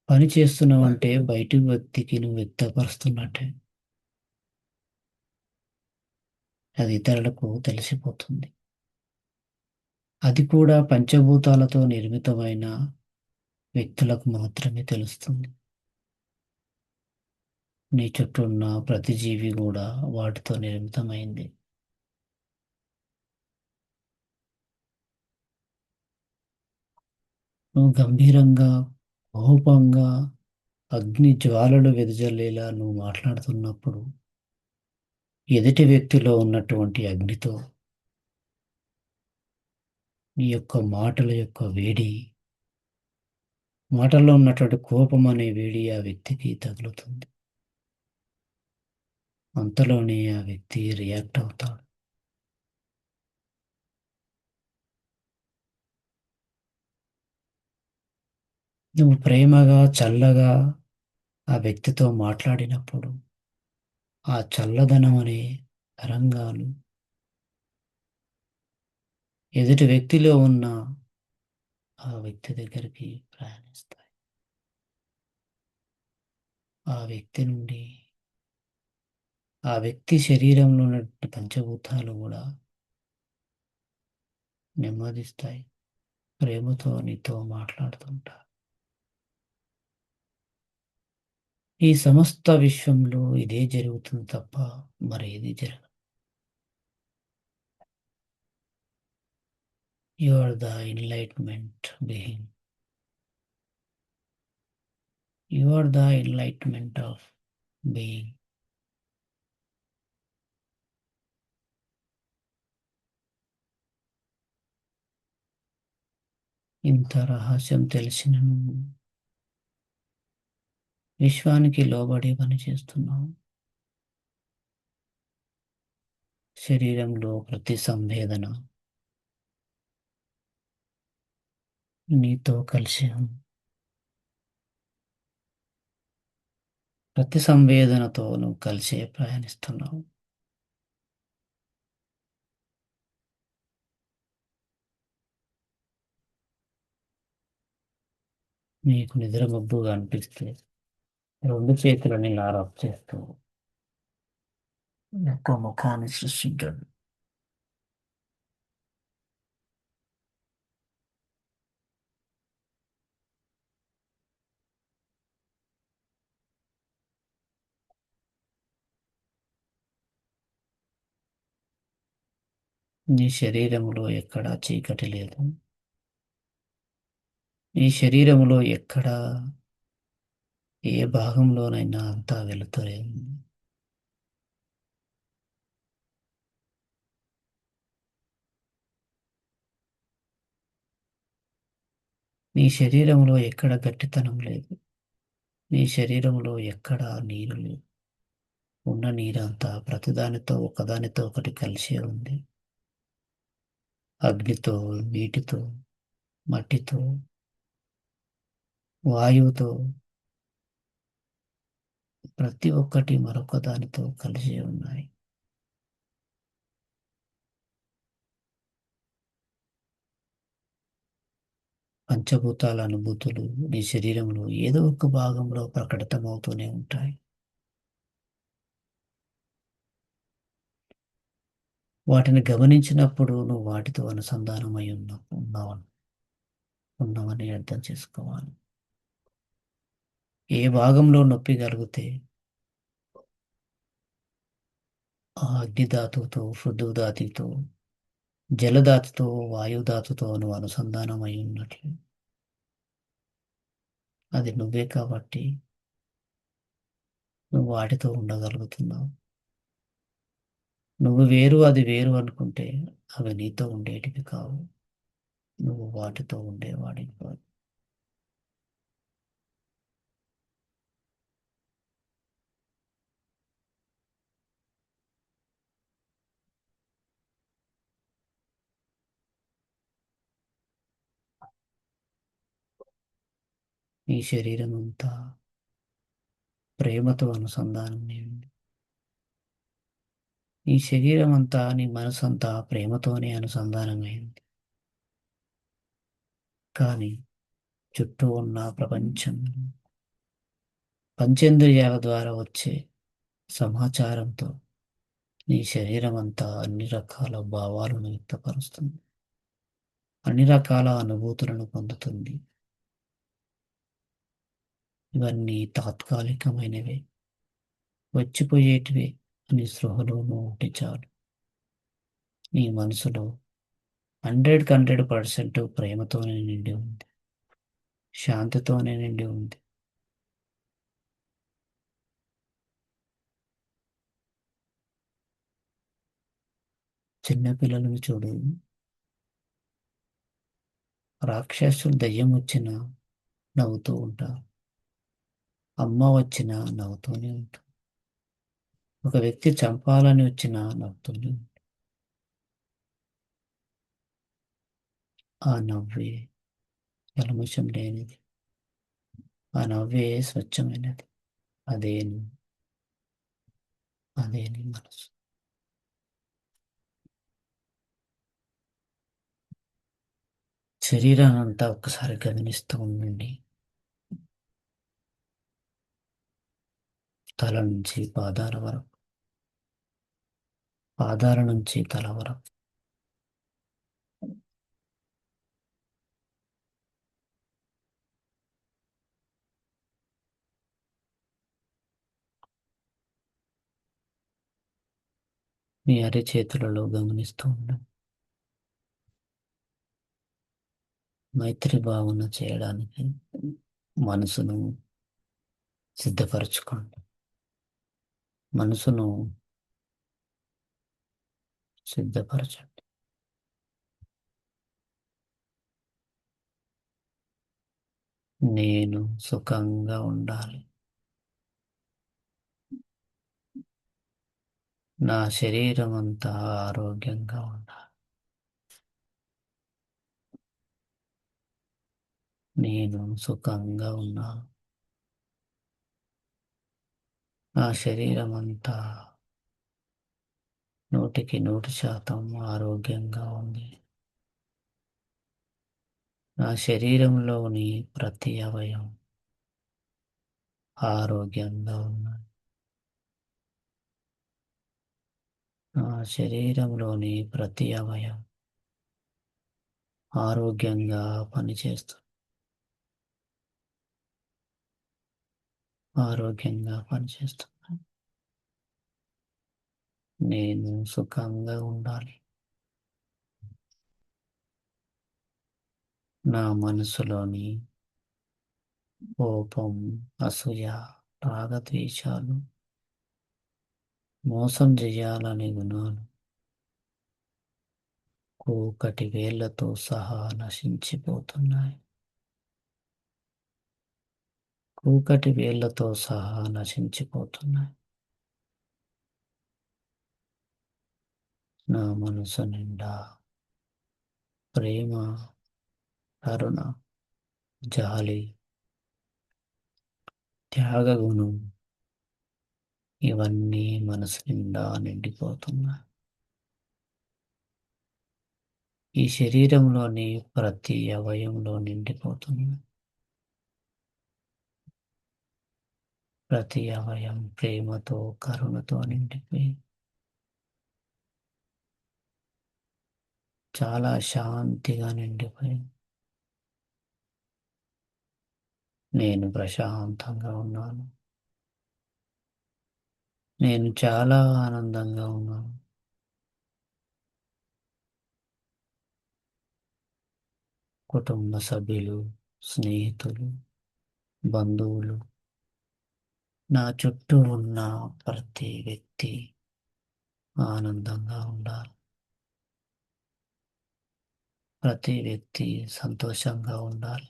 Speaker 1: పని చేస్తున్నావంటే బయటి వ్యక్తికి నువ్వు వ్యక్తపరుస్తున్నట్టే. అది ఇతరులకు తెలిసిపోతుంది. అది కూడా పంచభూతాలతో నిర్మితమైన వ్యక్తులకు మాత్రమే తెలుస్తుంది. నీ చుట్టూ ఉన్న ప్రతి జీవి కూడా వాటితో నిర్మితమైంది. నువ్వు గంభీరంగా, కోపంగా, అగ్ని జ్వాలలు వెదజల్లేలా నువ్వు మాట్లాడుతున్నప్పుడు, ఎదుటి వ్యక్తిలో ఉన్నటువంటి అగ్నితో నీ యొక్క మాటల యొక్క వేడి, మాటల్లో ఉన్నటువంటి కోపం అనే వేడి ఆ వ్యక్తికి తగులుతుంది. అంతలోనే ఆ వ్యక్తి రియాక్ట్ అవుతాడు. నువ్వు ప్రేమగా, చల్లగా ఆ వ్యక్తితో మాట్లాడినప్పుడు, ఆ చల్లదనం అనే తరంగాలు ఎదుటి వ్యక్తిలో ఉన్న ఆ వ్యక్తి దగ్గరికి ప్రయాణిస్తాయి. ఆ వ్యక్తి నుండి ఆ వ్యక్తి శరీరంలో ఉన్న పంచభూతాలు కూడా నెమ్మదిస్తాయి. ప్రేమతో నీతో మాట్లాడుతుంటారు. ఈ సమస్త విశ్వంలో ఇదే జరుగుతుంది తప్ప మరేది జరగదు. You are the enlightenment being. You are the enlightenment of being. ఇంత రహస్యం తెలిసిన నువ్వు విశ్వానికి లోబడి పనిచేస్తున్నావు. శరీరంలో ప్రతి సంవేదన నీతో కలిసి ఉంది. ప్రతి సంవేదనతో నువ్వు కలిసే ప్రయాణిస్తున్నావు. నీకు నిద్ర మబ్బుగా అనిపిస్తే రెండు చేతులని లారప్ చేస్తూ యొక్క ముఖాన్ని సృష్టించండి. నీ శరీరములో ఎక్కడా చీకటి లేదు. నీ శరీరములో ఎక్కడా ఏ భాగంలోనైనా అంతా వెలుతురే ఉంది. నీ శరీరములో ఎక్కడ గట్టితనం లేదు. నీ శరీరములో ఎక్కడా నీరు లేదు. ఉన్న నీరంతా ప్రతిదానితో ఒకదానితో ఒకటి కలిసే ఉంది. అగ్నితో, నీటితో, మట్టితో, వాయువుతో, ప్రతి ఒక్కటి మరొక దానితో కలిసి ఉన్నాయి. పంచభూతాల అనుభూతులు నీ శరీరంలో ఏదో ఒక భాగంలో ప్రకటితమవుతూనే ఉంటాయి. వాటిని గమనించినప్పుడు నువ్వు వాటితో అనుసంధానమై ఉన్నావని అర్థం చేసుకోవాలి. ఏ భాగంలో నొప్పి కలిగితే ఆ అగ్నిధాతువుతో, పృథుధాతుతో, జలధాతుతో, వాయుధాతుతో నువ్వు అనుసంధానమై ఉన్నట్లు అది నువ్వే కాబట్టి నువ్వు వాటితో ఉండగలుగుతున్నావు. నువ్వు వేరు, అది వేరు అనుకుంటే అవి నీతో ఉండేటివి కావు. నువ్వు వాటితో ఉండేవాడివి కాదు. నీ శరీరం అంతా ప్రేమతో అనుసంధానమై ఉంది. నీ శరీరం అంతా, నీ మనసంతా ప్రేమతోనే అనుసంధానమైంది. కానీ చుట్టూ ఉన్న ప్రపంచం పంచేంద్రియాల ద్వారా వచ్చే సమాచారంతో నీ శరీరం అంతా అన్ని రకాల భావాలను వ్యక్తపరుస్తుంది. అన్ని రకాల అనుభూతులను పొందుతుంది. ఇవన్నీ తాత్కాలికమైనవే. వచ్చిపోయేటివి అని స్పృహలోనూ ఉంటే చాలు. నీ మనసులో 100కి 100% ప్రేమతోనే నిండి ఉంది. శాంతితోనే నిండి ఉంది. చిన్న పిల్లలను చూడు. రాక్షసులు దెయ్యం వచ్చినా నవ్వుతూ ఉంటారు. అమ్మ వచ్చినా నవ్వుతూనే ఉంటారు. ఒక వ్యక్తి చంపాలని వచ్చినా నవ్వుతూనే ఉంటారు. ఆ నవ్వే కల్మషం లేనిది. ఆ నవ్వే స్వచ్ఛమైనది. అదే నువ్వు. అదే నీ మనసు. శరీరాన్ని అంతా ఒక్కసారి గమనిస్తూ ఉండండి. తల నుంచి పాదాల వరకు, పాదాల నుంచి తల వరకు. మీ అరిచేతులలో గమనిస్తూ ఉండండి. మైత్రి భావన చేయడానికి మనసును సిద్ధపరచుకోండి. మనసును సిద్ధపరచండి. నేను సుఖంగా ఉండాలి. నా శరీరం అంతా ఆరోగ్యంగా ఉండాలి. నేను సుఖంగా ఉన్నాను. నా శరీరం అంతా 100% ఆరోగ్యంగా ఉంది. నా శరీరంలోని ప్రతి అవయవం ఆరోగ్యంగా ఉన్నాయి. నా శరీరంలోని ప్రతి అవయవం ఆరోగ్యంగా పనిచేస్తుంది. ఆరోగ్యంగా పనిచేస్తుంది. నేను సుఖంగా ఉండాలి. నా మనసులోని కోపం, అసూయ, రాగద్వేషాలు, మోసం చేయాలనే గుణాలు కూకటి వేళ్లతో సహా నశించిపోతున్నాయి. కూకటి వేళ్లతో సహా నశించిపోతున్నాయి. నా మనసు నిండా ప్రేమ, కరుణ, జాలి, త్యాగగుణం ఇవన్నీ మనసు నిండా నిండిపోతున్నాయి. ఈ శరీరంలోని ప్రతి అవయంలో నిండిపోతుంది. ప్రతి అవయం ప్రేమతో, కరుణతో నిండిపోయి చాలా శాంతిగా నిండిపోయి నేను ప్రశాంతంగా ఉన్నాను. నేను చాలా ఆనందంగా ఉన్నాను. కుటుంబ సభ్యులు, స్నేహితులు, బంధువులు, నా చుట్టూ ఉన్న ప్రతి వ్యక్తి ఆనందంగా ఉండాలి. ప్రతి వ్యక్తి సంతోషంగా ఉండాలి.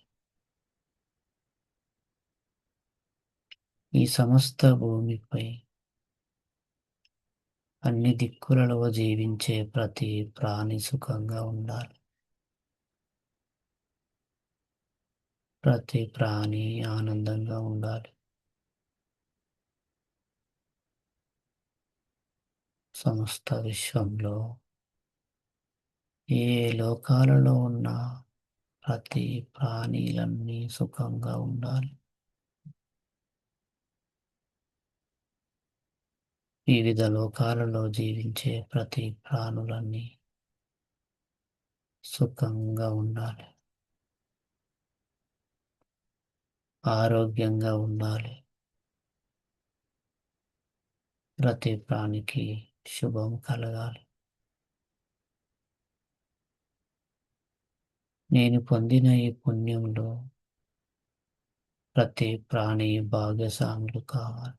Speaker 1: ఈ సమస్త భూమిపై అన్ని దిక్కులలో జీవించే ప్రతి ప్రాణి సుఖంగా ఉండాలి. ప్రతి ప్రాణి ఆనందంగా ఉండాలి. సమస్త విశ్వంలో ఏ లోకాలలో ఉన్న ప్రతి ప్రాణులన్నీ సుఖంగా ఉండాలి. వివిధ లోకాలలో జీవించే ప్రతి ప్రాణులన్నీ సుఖంగా ఉండాలి. ఆరోగ్యంగా ఉండాలి. ప్రతి ప్రాణికి శుభం కలగాలి. నేను పొందిన ఈ పుణ్యంలో ప్రతి ప్రాణి భాగస్వాములు కావాలి.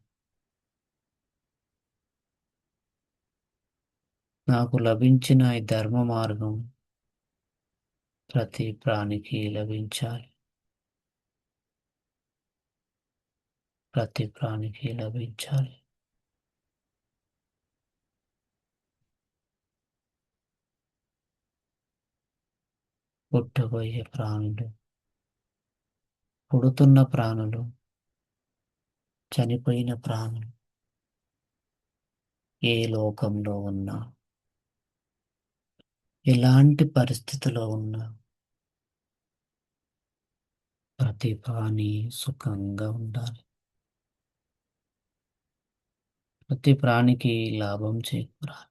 Speaker 1: నాకు లభించిన ఈ ధర్మ మార్గం ప్రతి ప్రాణికి లభించాలి. ప్రతి ప్రాణికి లభించాలి. పుట్టబోయే ప్రాణులు, పుడుతున్న ప్రాణులు, చనిపోయిన ప్రాణులు, ఏ లోకంలో ఉన్నా, ఎలాంటి పరిస్థితిలో ఉన్నా, ప్రతి ప్రాణి సుఖంగా ఉండాలి. ప్రతి ప్రాణికి లాభం చేకూరాలి.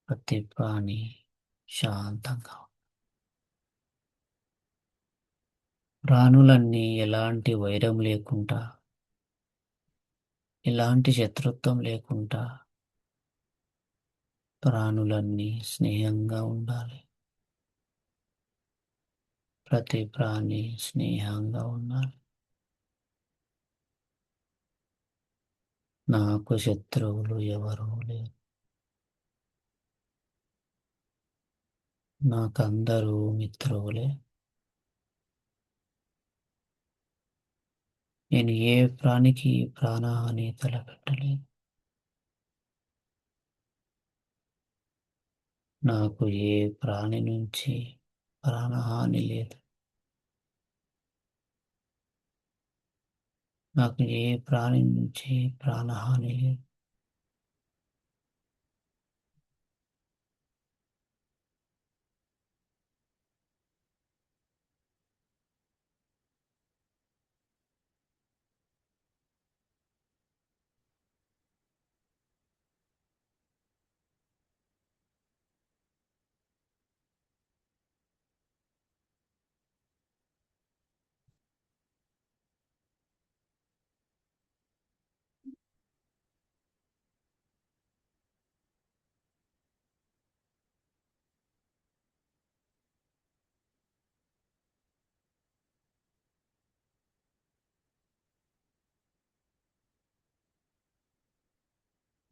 Speaker 1: ప్రతి ప్రాణి శాంతంగా. ప్రాణులన్నీ ఎలాంటి వైరం లేకుండా, ఎలాంటి శత్రుత్వం లేకుండా, ప్రాణులన్నీ స్నేహంగా ఉండాలి. ప్రతి ప్రాణి స్నేహంగా ఉండాలి. నాకు శత్రువులు ఎవరూ లేరు. నాకందరూ మిత్రువులే. నేను ఏ ప్రాణికి ప్రాణహాని తలపెట్టలేదు. నాకు ఏ ప్రాణి నుంచి ప్రాణహాని లేదు. నాకు ఏ ప్రాణి నుంచి ప్రాణహాని లేదు.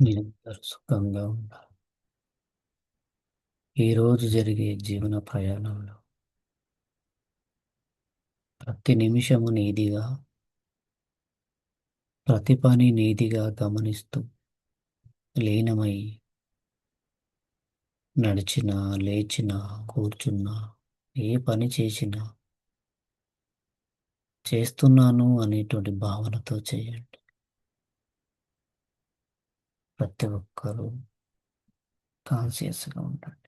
Speaker 1: మీరందరూ సుఖంగా ఉండాలి. ఈ రోజు జరిగే జీవన ప్రయాణంలో ప్రతి నిమిషము నీదిగా, ప్రతి పని నీదిగా గమనిస్తూ లీనమై నడిచినా, లేచినా, కూర్చున్నా, ఏ పని చేసినా చేస్తున్నాను అనేటువంటి భావనతో చేయండి. ప్రతి ఒక్కరూ కాన్షియస్గా ఉండండి.